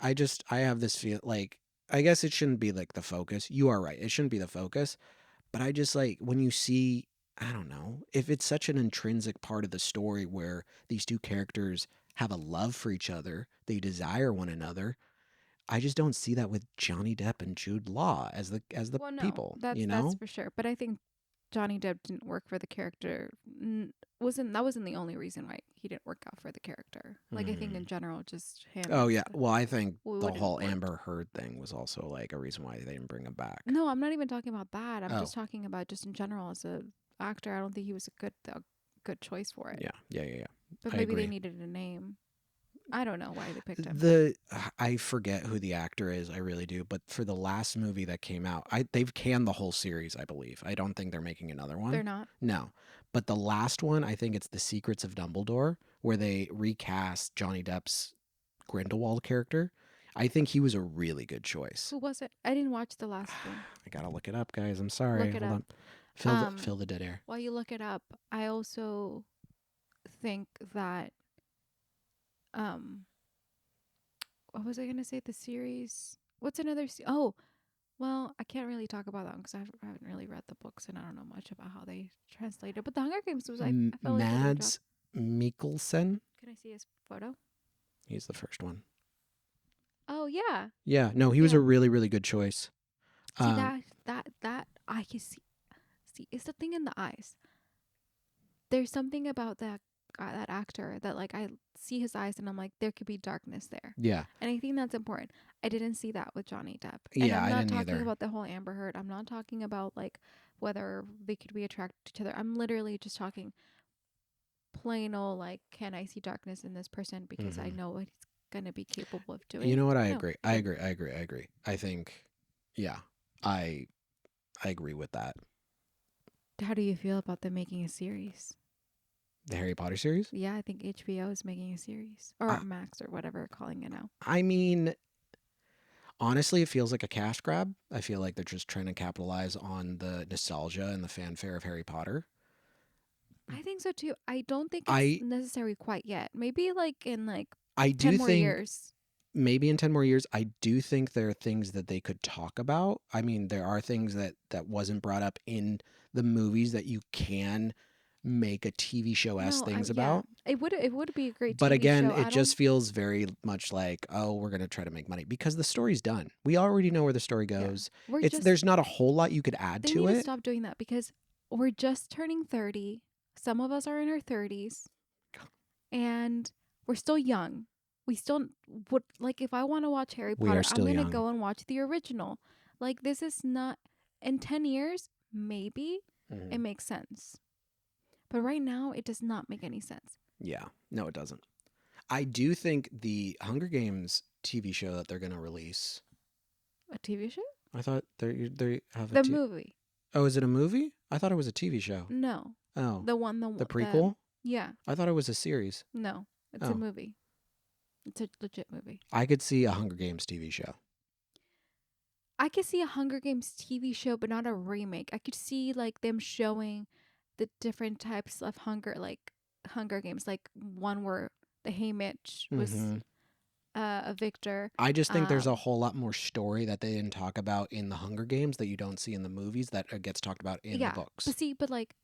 I have this feel like I guess it shouldn't be like the focus. You are right. It shouldn't be the focus. But I just like when you see, I don't know, if it's such an intrinsic part of the story where these two characters have a love for each other, they desire one another. I just don't see that with Johnny Depp and Jude Law as the well no, people, that's you that's know? for sure. But I think Johnny Depp didn't work for the character. Wasn't that wasn't the only reason why he didn't work out for the character. Like I think Mm. in general, just Oh him yeah. Well, I think we the wouldn't have whole worked. Amber Heard thing was also like a reason why they didn't bring him back. No, I'm not even talking about that. I'm Oh, just talking about just in general as a actor. I don't think he was a good choice for it. yeah. Yeah, yeah, yeah. But I maybe they agree. needed a name. I don't know why they picked him. I forget who the actor is, I really do, but for the last movie that came out, they've canned the whole series, I believe. I don't think they're making another They're one. not. No. But the last one, I think it's The Secrets of Dumbledore, where they recast Johnny Depp's Grindelwald character. I think he was a really good choice. Who was it? I didn't watch the last one. I gotta look it up, guys. I'm sorry. Look it Hold up. on. Um, Fill the dead air. while you look it up, I also think that um, what was I gonna say? The series. What's another? Oh, well, I can't really talk about that because I haven't really read the books and I don't know much about how they translate it. But the Hunger Games was I felt like they did a good job. Mads Mikkelsen. Can I see his photo? He's the first one. Oh yeah, Yeah, no, he was a yeah. really, really good choice. See Um, that I can see. See, it's the thing in the eyes. There's something about that actor that like I see his eyes and I'm like there could be darkness there. yeah, And I think that's important. I didn't see that with Johnny Depp. And yeah, I'm I not didn't talking either. about the whole Amber Heard. I'm not talking about like whether they could be attracted to each other. I'm literally just talking plain old like can I see darkness in this person because I Hmm. know what he's going to be capable of You doing. know what? I No, agree. I I didn't. agree. I agree. I agree. I think, yeah, I I agree with that. How do you feel about them making a series? The Harry Potter series. Yeah, I think HBO is making a series or Uh, Max or whatever they're calling it now. I mean, honestly, it feels like a cash grab. I feel like they're just trying to capitalize on the nostalgia and the fanfare of Harry Potter. I think so too. I don't think it's I necessary quite yet. Maybe like in like I 10 do more think years. maybe in 10 more years I do think there are things that they could talk about. I mean, there are things that wasn't brought up in the movies that you can make a TV show as No, things yeah. about. It would be a great But TV again, show. it I just don't feels very much like, oh, we're going to try to make money because the story's done. We already know where the story yeah. goes. We're It's just there's not a whole lot you could add they to need to it. stop doing that because we're just turning 30. Some of us are in our 30s and we're still young. We still would like if I want to watch Harry We are Potter, I'm still going to young. go and watch the original. Like this is not in 10 years maybe it Hmm. makes sense. But right now, it does not make any sense. Yeah, no, it doesn't. I do think the Hunger Games TV show that they're gonna release. A TV show? I thought they have a The t. movie? Oh, is it a movie? I thought it was a TV show. No. Oh, The one, the the prequel. yeah. I thought it was a series. No, it's a Oh, movie. It's a legit movie. I could see a Hunger Games TV show. I could see a Hunger Games TV show, but not a remake. I could see like them showing the different types of Hunger Games, like one where the Haymitch was Hmm. a victor. I just think there's a Um, whole lot more story that they didn't talk about in the Hunger Games that you don't see in the movies that gets talked about in the yeah, books. but see, but like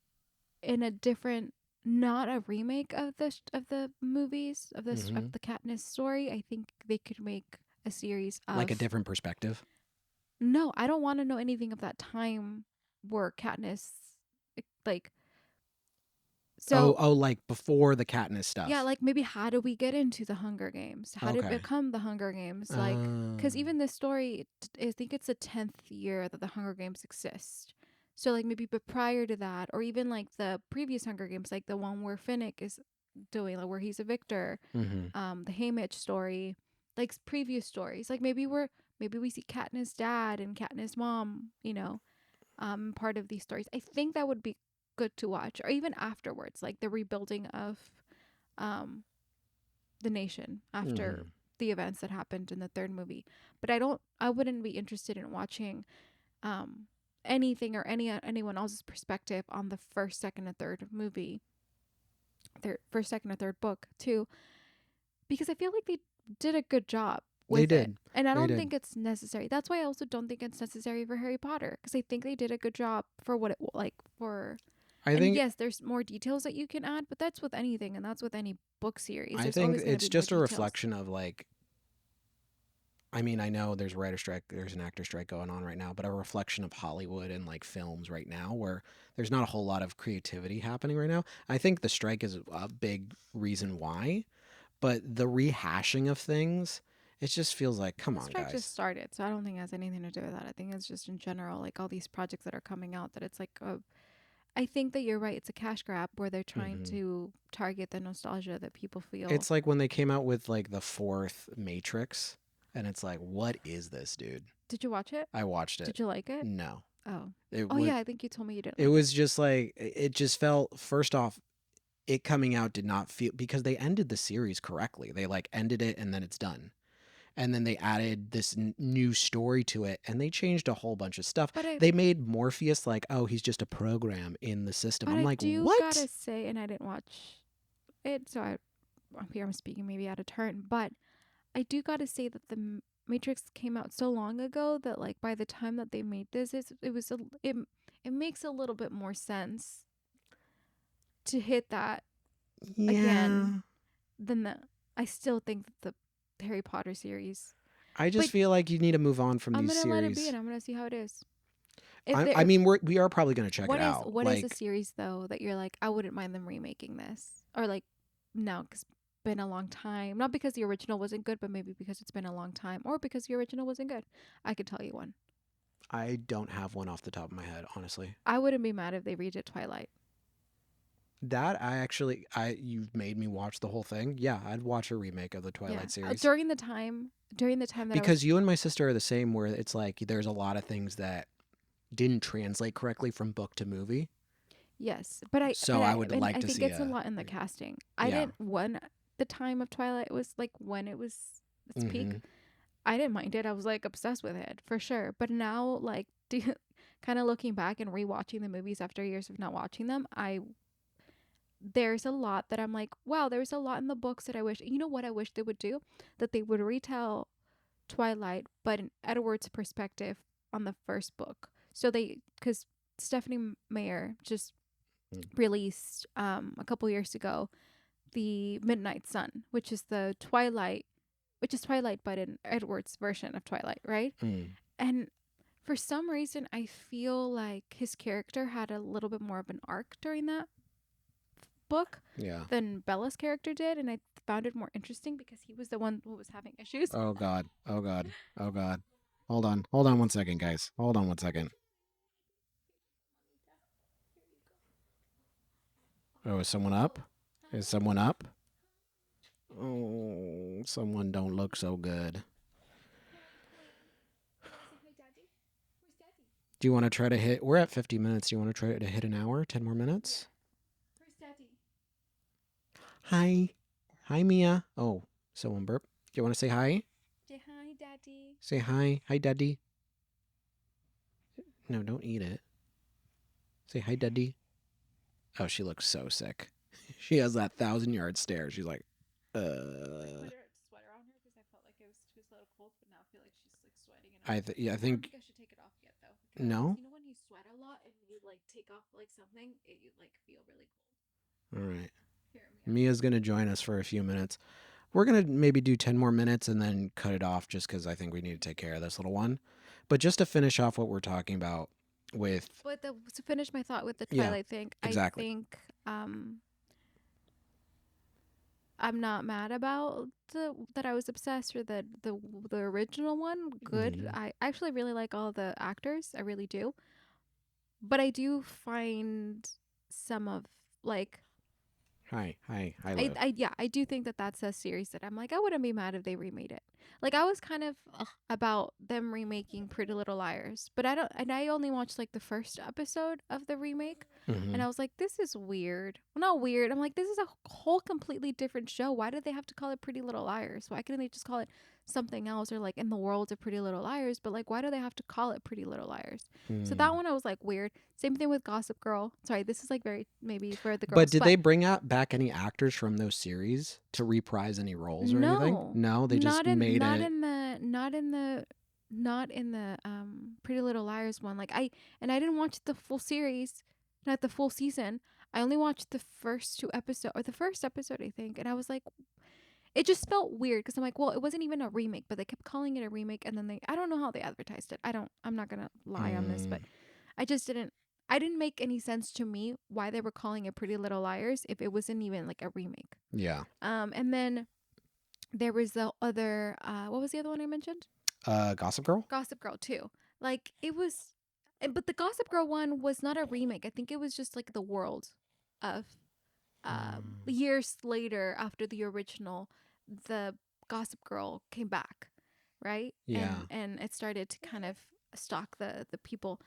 in a different, not a remake of the movies of Hmm. the Katniss story. I think they could make a series Like a of. different perspective. No, I don't want to know anything of that time where Katniss, like, Oh, so oh, like before the Katniss yeah, stuff. like maybe how do we get into the Hunger Games? How did it Okay. become the Hunger Games? Like, because Um. even this story, I think it's the 10th year that the Hunger Games exist. So like maybe, but prior to that, or even like the previous Hunger Games, like the one where Finnick is doing, like where he's a victor, Hmm. the Haymitch story, like previous stories, like maybe we see Katniss' dad and Katniss' mom, part of these stories. I think that would be good to watch, or even afterwards, like the rebuilding of um, the nation after Hmm. the events that happened in the third movie. But I wouldn't be interested in watching um, anything or anyone else's perspective on the first, second, and third movie, first, second, or third book too, because I feel like they did a good job They with it. did. And I They don't did. think it's necessary. That's why I also don't think it's necessary for Harry Potter, because I think they did a good job for what it like for. I And think yes, there's more details that you can add, but that's with anything, and that's with any book series. I There's think always going to it's be more just a details. reflection of like I mean, I know there's a writer strike, there's an actor strike going on right now, but a reflection of Hollywood and like films right now where there's not a whole lot of creativity happening right now. I think the strike is a big reason why, but the rehashing of things, it just feels like, come The on, strike just guys. started, so I don't think it has anything to do with that. I think it's just in general, like all these projects that are coming out, that it's like I think that you're right. It's a cash grab where they're trying Hmm. to target the nostalgia that people feel. It's like when they came out with like the fourth Matrix, and it's like, what is this, dude? Did you watch it? I watched it. Did you like it? No, Oh. it Oh was. yeah, I think you told me you didn't It like it. was just like it just felt. First off, it coming out did not feel because they ended the series correctly. They like ended it and then it's done. And then they added this new story to it and they changed a whole bunch of stuff. But I They made Morpheus like, oh, he's just a program in the system. but I'm I like, do what? gotta say, and I didn't watch it, so I'm speaking maybe out of turn, but I do gotta say that the Matrix came out so long ago that like by the time that they made this, it was it makes a little bit more sense to hit that again Yeah. than the. I still think that the Harry Potter series, I just but feel like you need to move on from I'm these gonna let it be series. and I'm gonna see how it is. If I there, mean, we are probably going to check it out. what is a Like, series though that you're like, I wouldn't mind them remaking this, or like no, because been a long time. Not because the original wasn't good, but maybe because it's been a long time, or because the original wasn't good. I could tell you one. I don't have one off the top of my head, honestly. I wouldn't be mad if they redid Twilight. That I actually, you've made me watch the whole thing. Yeah, I'd watch a remake of the Yeah, Twilight series. during the time that I was. Because you and my sister are the same where it's like there's a lot of things that didn't translate correctly from book to movie. Yes, but So I would and like I to think see it's a a lot in the casting. I yeah. didn't when the time of Twilight was like when it was its peak. Mhm. I didn't mind it. I was like obsessed with it for sure. But now, like, kind of looking back and rewatching the movies after years of not watching them, I there's a lot that I'm like, wow, there's a lot in the books that I wish. You know what I wish they would do? That they would retell Twilight, but in Edward's perspective on the first book. So because Stephanie Meyer just released a couple years ago the Midnight Sun, which is Twilight, but in Edward's version of Twilight, right? Mm. And for some reason, I feel like his character had a little bit more of an arc during that book Yeah. than Bella's character did, and I found it more interesting because he was the one who was having issues. Oh god. Oh god. Oh god. Hold on. Hold on one second, guys. Hold on one second. Oh, is someone up? Is someone up? Oh, someone don't look so good. Do you want to try to hit? We're at 50 minutes. Do you want to try to hit an hour? 10 more minutes? Hi. Hi, Mia. Oh, someone burp. Do you want to say hi? Say hi, Daddy. Say hi. Hi, Daddy. No, don't eat it. Say hi, Daddy. Oh, she looks so sick. She has that 1,000-yard stare. She's like, I put a sweater on her because I felt like she was a little cold, but now I feel like she's like sweating, and Yeah, I I don't think think I should take it off yet though, because no. you know when you sweat a lot and you like take off like something, you like feel really cold. All right. Here, Mia. Mia's gonna join us for a few minutes. We're gonna maybe do 10 more minutes and then cut it off just because I think we need to take care of this little one. But just to finish off what we're talking about with But to finish my thought with the yeah, Twilight thing, I exactly. think I'm not mad about the that I was obsessed with the original one. Good. Mm-hmm. I actually really like all the actors. I really do. But I do find some of like Hi, Liv. I do think that that's a series that I'm like I wouldn't be mad if they remade it. Like I was kind of about them remaking Pretty Little Liars, but I only watched like the first episode of the remake, Mm-hmm. and I was like, this is weird. Well, not weird. I'm like, this is a whole completely different show. Why did they have to call it Pretty Little Liars? Why couldn't they just call it something else or like In the World of Pretty Little Liars? But like, why do they have to call it Pretty Little Liars? So that Mm. one I was like weird. Same thing with Gossip Girl. Sorry, this is like very maybe for the But girls, did but they bring out back any actors from those series to reprise any roles or anything? no, No, they just not in made not it. in the not in the not in the Pretty Little Liars one. Like I didn't watch the full series, not the full season. I only watched the first two episodes or the first episode I think, and I was like, it just felt weird because I'm like, well, it wasn't even a remake, but they kept calling it a remake, and then I don't know how they advertised it. I'm not gonna lie on this, Mm, but I just didn't. I didn't make any sense to me why they were calling it Pretty Little Liars if it wasn't even like a remake. yeah. And then there was the other what was the other one I mentioned? Gossip Girl. Gossip Girl too. Like it was but the Gossip Girl one was not a remake. I think it was just like the world of Mm, years later after the original the Gossip Girl came back, right? yeah. And it started to kind of stalk the people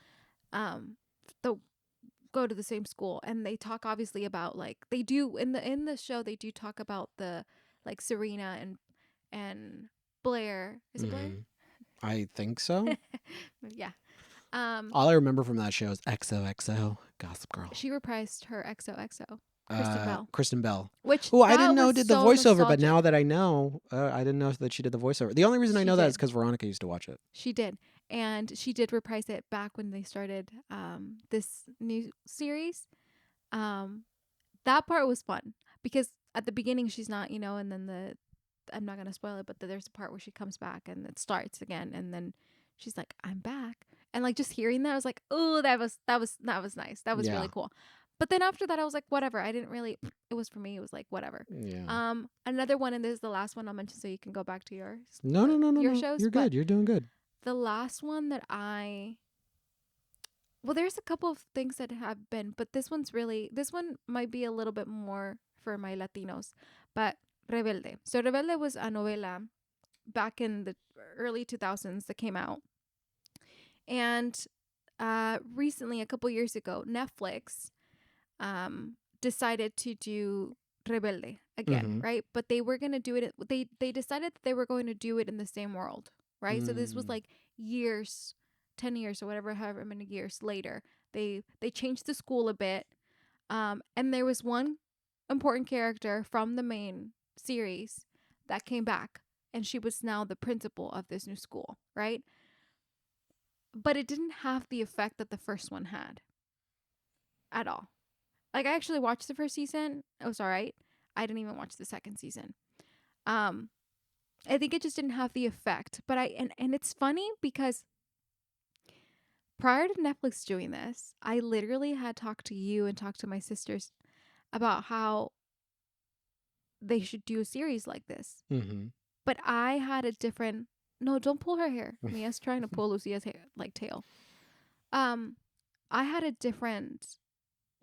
um the go to the same school, and they talk obviously about like they do in the show they do talk about the like Serena and Blair. Is it Blair? Mm-hmm. I think so. Yeah. Um, All I remember from that show is XOXO Gossip Girl. she reprised her XOXO, Kristen Bell, Kristen Bell, which who I didn't that know was did the so voiceover, but now nostalgic. that I know, I didn't know that she did the voiceover. The only reason I She know that is did. because Veronica used to watch it. She did. And she did reprise it back when they started this new series. Um, that part was fun because at the beginning she's not, and then I'm not gonna spoil it, but there's a part where she comes back and it starts again, and then she's like, "I'm back," and like just hearing that, I was like, "Oh, that was nice. That was Yeah, really cool." But then after that, I was like, "Whatever." I didn't really. It was for me. It was like whatever. yeah. Another one, and this is the last one I'll mention, so you can go back to No, no, no, no, your no. shows. You're But good. You're doing good. the last one that there's a couple of things that have been, but this one might be a little bit more for my Latinos, but Rebelde. So Rebelde was a novela back in the early 2000s that came out. And recently, a couple years ago, Netflix decided to do Rebelde again, Mm-hmm. right? But they were going to do it, they decided that they were going to do it in the same world, right? So this was Mm, like years, 10 years or whatever, however many years later. They changed the school a bit. And there was one important character from the main series that came back, and she was now the principal of this new school, right? But it didn't have the effect that the first one had at all. Like I actually watched the first season. It was all right. I didn't even watch the second season. Um, I think it just didn't have the effect. But and it's funny because prior to Netflix doing this, I literally had talked to you and talked to my sisters about how they should do a series like this. mm-hmm. But I had a different. No, don't pull her hair. Mia's trying to pull Lucia's hair like tail. Um, I had a different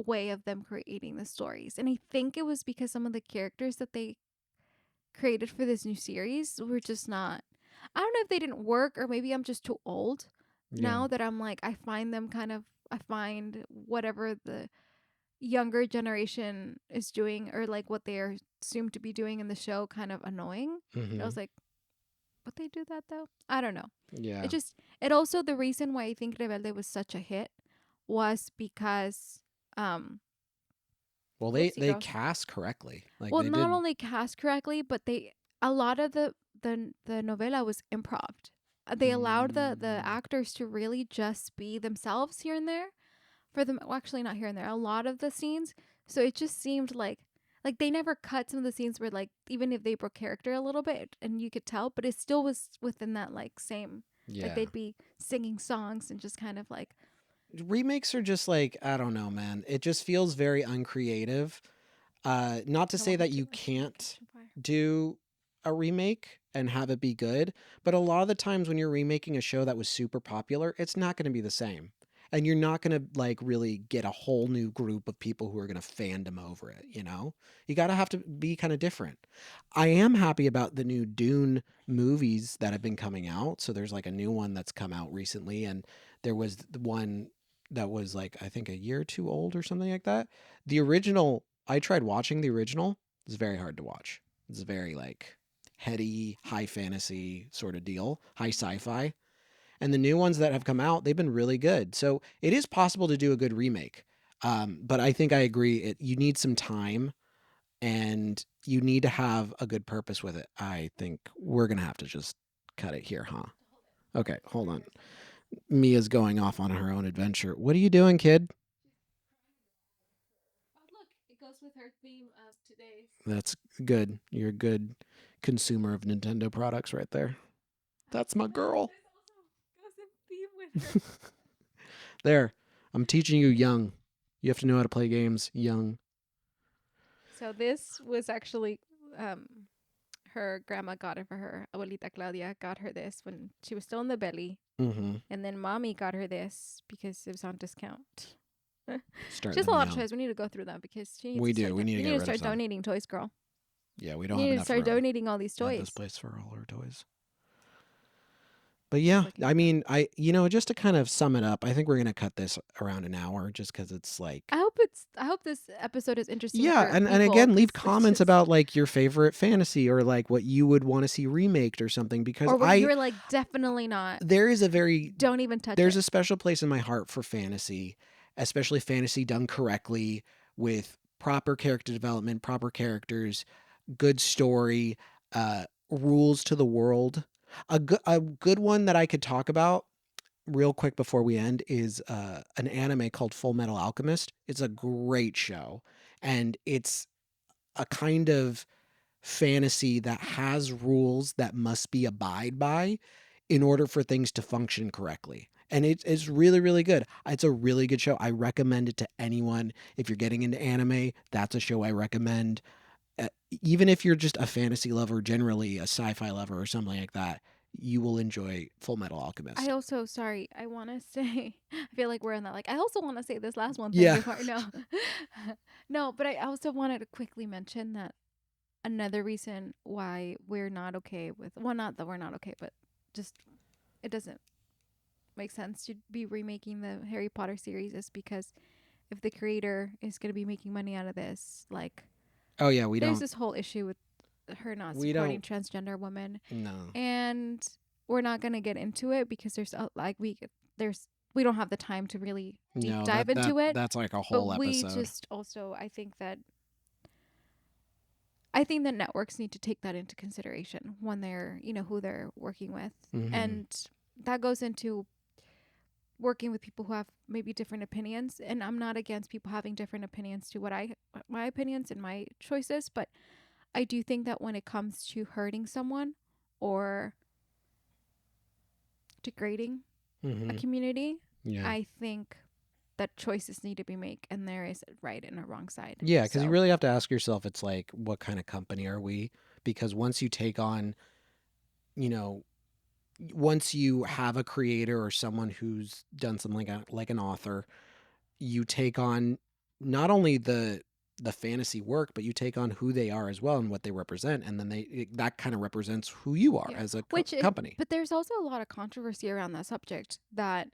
way of them creating the stories. And I think it was because some of the characters that they created for this new series were just not, I don't know if they didn't work, or maybe I'm just too old Yeah. now that I'm like, I find them kind of, I find whatever the younger generation is doing, or like what they are assumed to be doing in the show, kind of annoying. I Mm-hmm. was like, but they do that though? I don't know. It Yeah. just, it also, the reason why I think Rebelde was such a hit was because, um, Well, oopsie they girls. cast correctly. Like Well, they not did. only cast correctly, but they, a lot of the novela was improv. They allowed the Mm, actors to really just be themselves here and there. For them, well, actually not here and there. A lot of the scenes, so it just seemed like they never cut some of the scenes where, like, even if they broke character a little bit, and you could tell, but it still was within that like same, like yeah. they'd be singing songs and just kind of like, Remakes are just like, I don't know, man. It just feels very uncreative. Not to I say won't that have too you much can't kitchen fire. do a remake and have it be good, but a lot of the times when you're remaking a show that was super popular, it's not going to be the same. And you're not going to like really get a whole new group of people who are going to fandom over it, you know? You got to have to be kind of different. I am happy about the new Dune movies that have been coming out. So there's like a new one that's come out recently, and there was the one that was like I think a year or two old or something like that. The original, I tried watching the original. It's very hard to watch. It's very like heady, high fantasy sort of deal, high sci-fi. And the new ones that have come out, they've been really good. So it is possible to do a good remake. But I think I agree. You need some time, and you need to have a good purpose with it. I think we're gonna have to just cut it here, huh? Okay, hold on. Mia's going off on her own adventure. What are you doing, kid? Oh, look, it goes with her theme of today's. That's good. You're a good consumer of Nintendo products right there. That's my No, girl. this also goes in theme with her. There. I'm teaching you young. You have to know how to play games young. So this was actually, um her grandma got it for her. Abuelita Claudia got her this when she was still in the belly, Mm-hmm. and then mommy got her this because it was on discount. She Starting has a them lot of young. toys. We need to go through them because she needs We to do. start. We need to You get need to rid of start some. donating toys, girl. Yeah, we You don't have need to enough start room donating all these at this toys. place for all our toys. But She's yeah, looking I at them. mean, just to kind of sum it up, I think we're gonna cut this around an hour, just because it's like, I hope this episode is interesting yeah, for and people again, leave because it's comments just, about like your favorite fantasy or like what you would want to see remaked or something, because or what you're like, definitely not. there is a very Don't even touch there's it. a special place in my heart for fantasy, especially fantasy done correctly with proper character development, proper characters, good story, rules to the world. A good one that I could talk about real quick before we end is an anime called Full Metal Alchemist. It's a great show, and it's a kind of fantasy that has rules that must be abide by in order for things to function correctly. And it's really, really good. It's a really good show. I recommend it to anyone. If you're getting into anime, that's a show I recommend. Uh, Even if you're just a fantasy lover, generally a sci-fi lover or something like that, you will enjoy Full Metal I Alchemist. also, sorry, I want to say, I feel like we're in that. Like, I also want to say this last one thing Yeah. before, no, no, but I also wanted to quickly mention that another reason why we're not okay with, well, not that we're not okay, but just it doesn't make sense to be remaking the Harry Potter series is because if the creator is going to be making money out of this, like, Oh yeah, we there's don't this whole issue with her not we supporting don't transgender women, no. and we're not gonna get into it because there's there's we don't have the time to really deep No, dive into it. that's like a But whole we episode. just also, I think that networks need to take that into consideration when they're, who they're working with, Mhm. and that goes into working with people who have maybe different opinions. And I'm not against people having different opinions to what I my opinions and my choices, but I do think that when it comes to hurting someone or degrading a Mhm. community, Yeah. I think that choices need to be made, and there is a right and a wrong side. Yeah, because you So, really have to ask yourself, it's like, what kind of company are we? Because once you take on, you know, once you have a creator or someone who's done something like an author, you take on. not only the fantasy work, but you take on who they are as well and what they represent, and then that kind of represents who you are Yeah. as a Which it, company. but there's also a lot of controversy around that subject that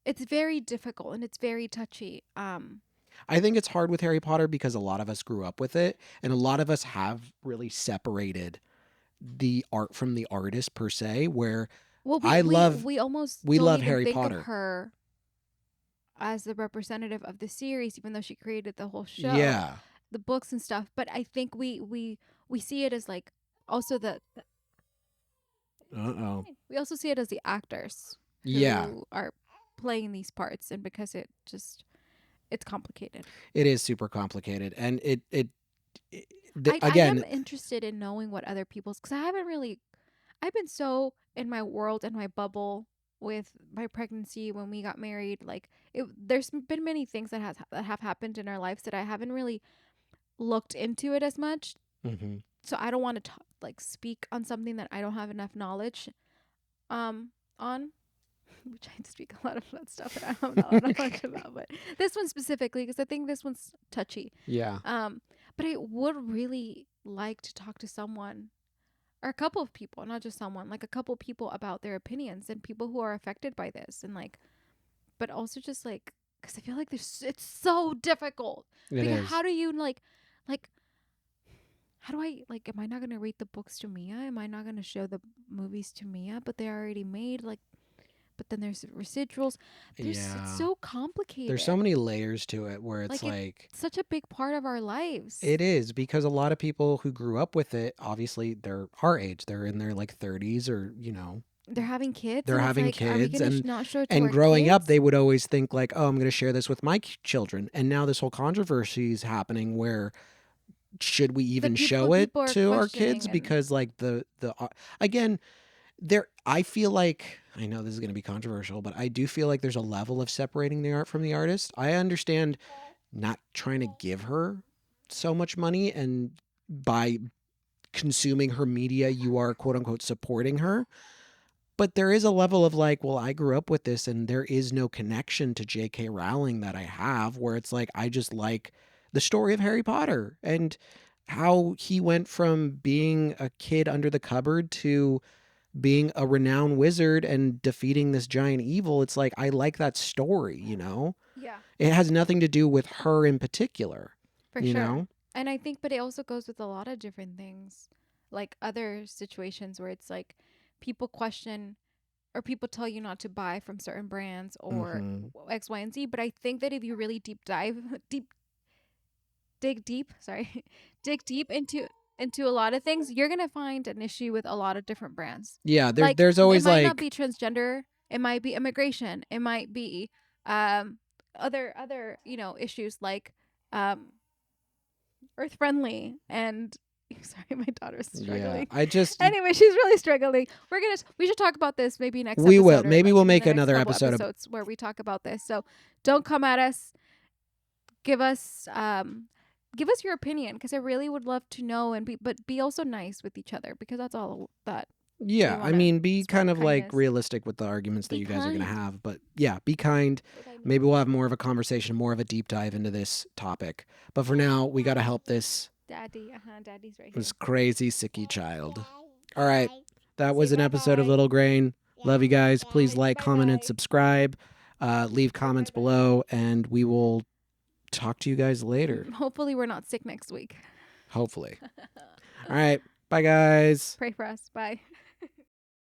it's very difficult and it's very touchy. I think it's hard with Harry Potter because a lot of us grew up with it, and a lot of us have really separated the art from the artist per se. Where Well, I love, we almost we don't love even Harry think of Potter. her as the representative of the series, even though she created the whole show, Yeah. the books and stuff. But I think we see it as like also Uh oh. we also see it as the actors Yeah. who are playing these parts, and because it's complicated. It is super complicated, and it I am again. interested in knowing what other people's, because I haven't really, I've been so in my world and my bubble with my pregnancy when we got married. Like there's been many things that have happened in our lives that I haven't really looked into it as much. Mhm. So I don't want to like speak on something that I don't have enough knowledge on. Which I speak a lot of that stuff that I don't know much about, but this one specifically because I think this one's touchy. Yeah. Um, but I would really like to talk to someone or a couple of people, not just someone, like a couple of people about their opinions and people who are affected by this, and like, but also just like, because I feel like it's so difficult. It Because is. how do you like, how do I like? Am I not gonna read the books to Mia? Am I not gonna show the movies to Mia? But they're already made. Like, but then there's residuals. It's Yeah. so There's so complicated. many layers to it where it's Like it's like such a big part of our lives. it is because a lot of people who grew up with it, obviously they're our age, they're in their like 30s, or They're having kids, they're and it's having like, are we kids, gonna not show it to and our growing up kids? they would always think like, oh, I'm going to share this with my children, and now this whole controversy is happening where should we even show But it people are to our kids questioning, and because like the again, there I feel like, I know this is going to be controversial, but I do feel like there's a level of separating the art from the artist. I understand not trying to give her so much money, and by consuming her media you are quote unquote supporting her, but there is a level of like, well, I grew up with this and there is no connection to J.K. Rowling that I have, where it's like I just like the story of Harry Potter and how he went from being a kid under the cupboard to being a renowned wizard and defeating this giant evil. It's like I like that story. yeah, It has nothing to do with her in particular, for you sure. know? And I think, but it also goes with a lot of different things, like other situations where it's like people question or people tell you not to buy from certain brands or Mhm. X, Y, and Z. But I think that if you really dig deep, sorry, dig deep into a lot of things, you're gonna find an issue with a lot of different brands. Yeah, there's Like there's it always might not like be transgender, it might be immigration, it might be um other issues like um earth friendly and sorry, my daughter's yeah, struggling. I just Anyway, she's really struggling. We should talk about this maybe next we will. episode or Maybe like we'll in the make next another couple episode of episodes where we talk about this. So don't come at us. Give us your opinion because I really would love to know and be also nice with each other because that's all that we yeah, I want to mean, be kind spread of like kindness. realistic with the arguments that Be you guys are going to kind. have, but yeah, be kind. What I Maybe mean. we'll have more of a conversation, more of a deep dive into this topic. But for now, we got to help Daddy, daddy's right this here. crazy sicky child. All right. That was an episode of Little Grain. Love you guys. Please like, Bye comment, and bye. subscribe. Leave Say bye comments bye. below, and we will talk to you guys later. Hopefully we're not sick next week. Hopefully. All right. Bye, guys. Pray for us. Bye.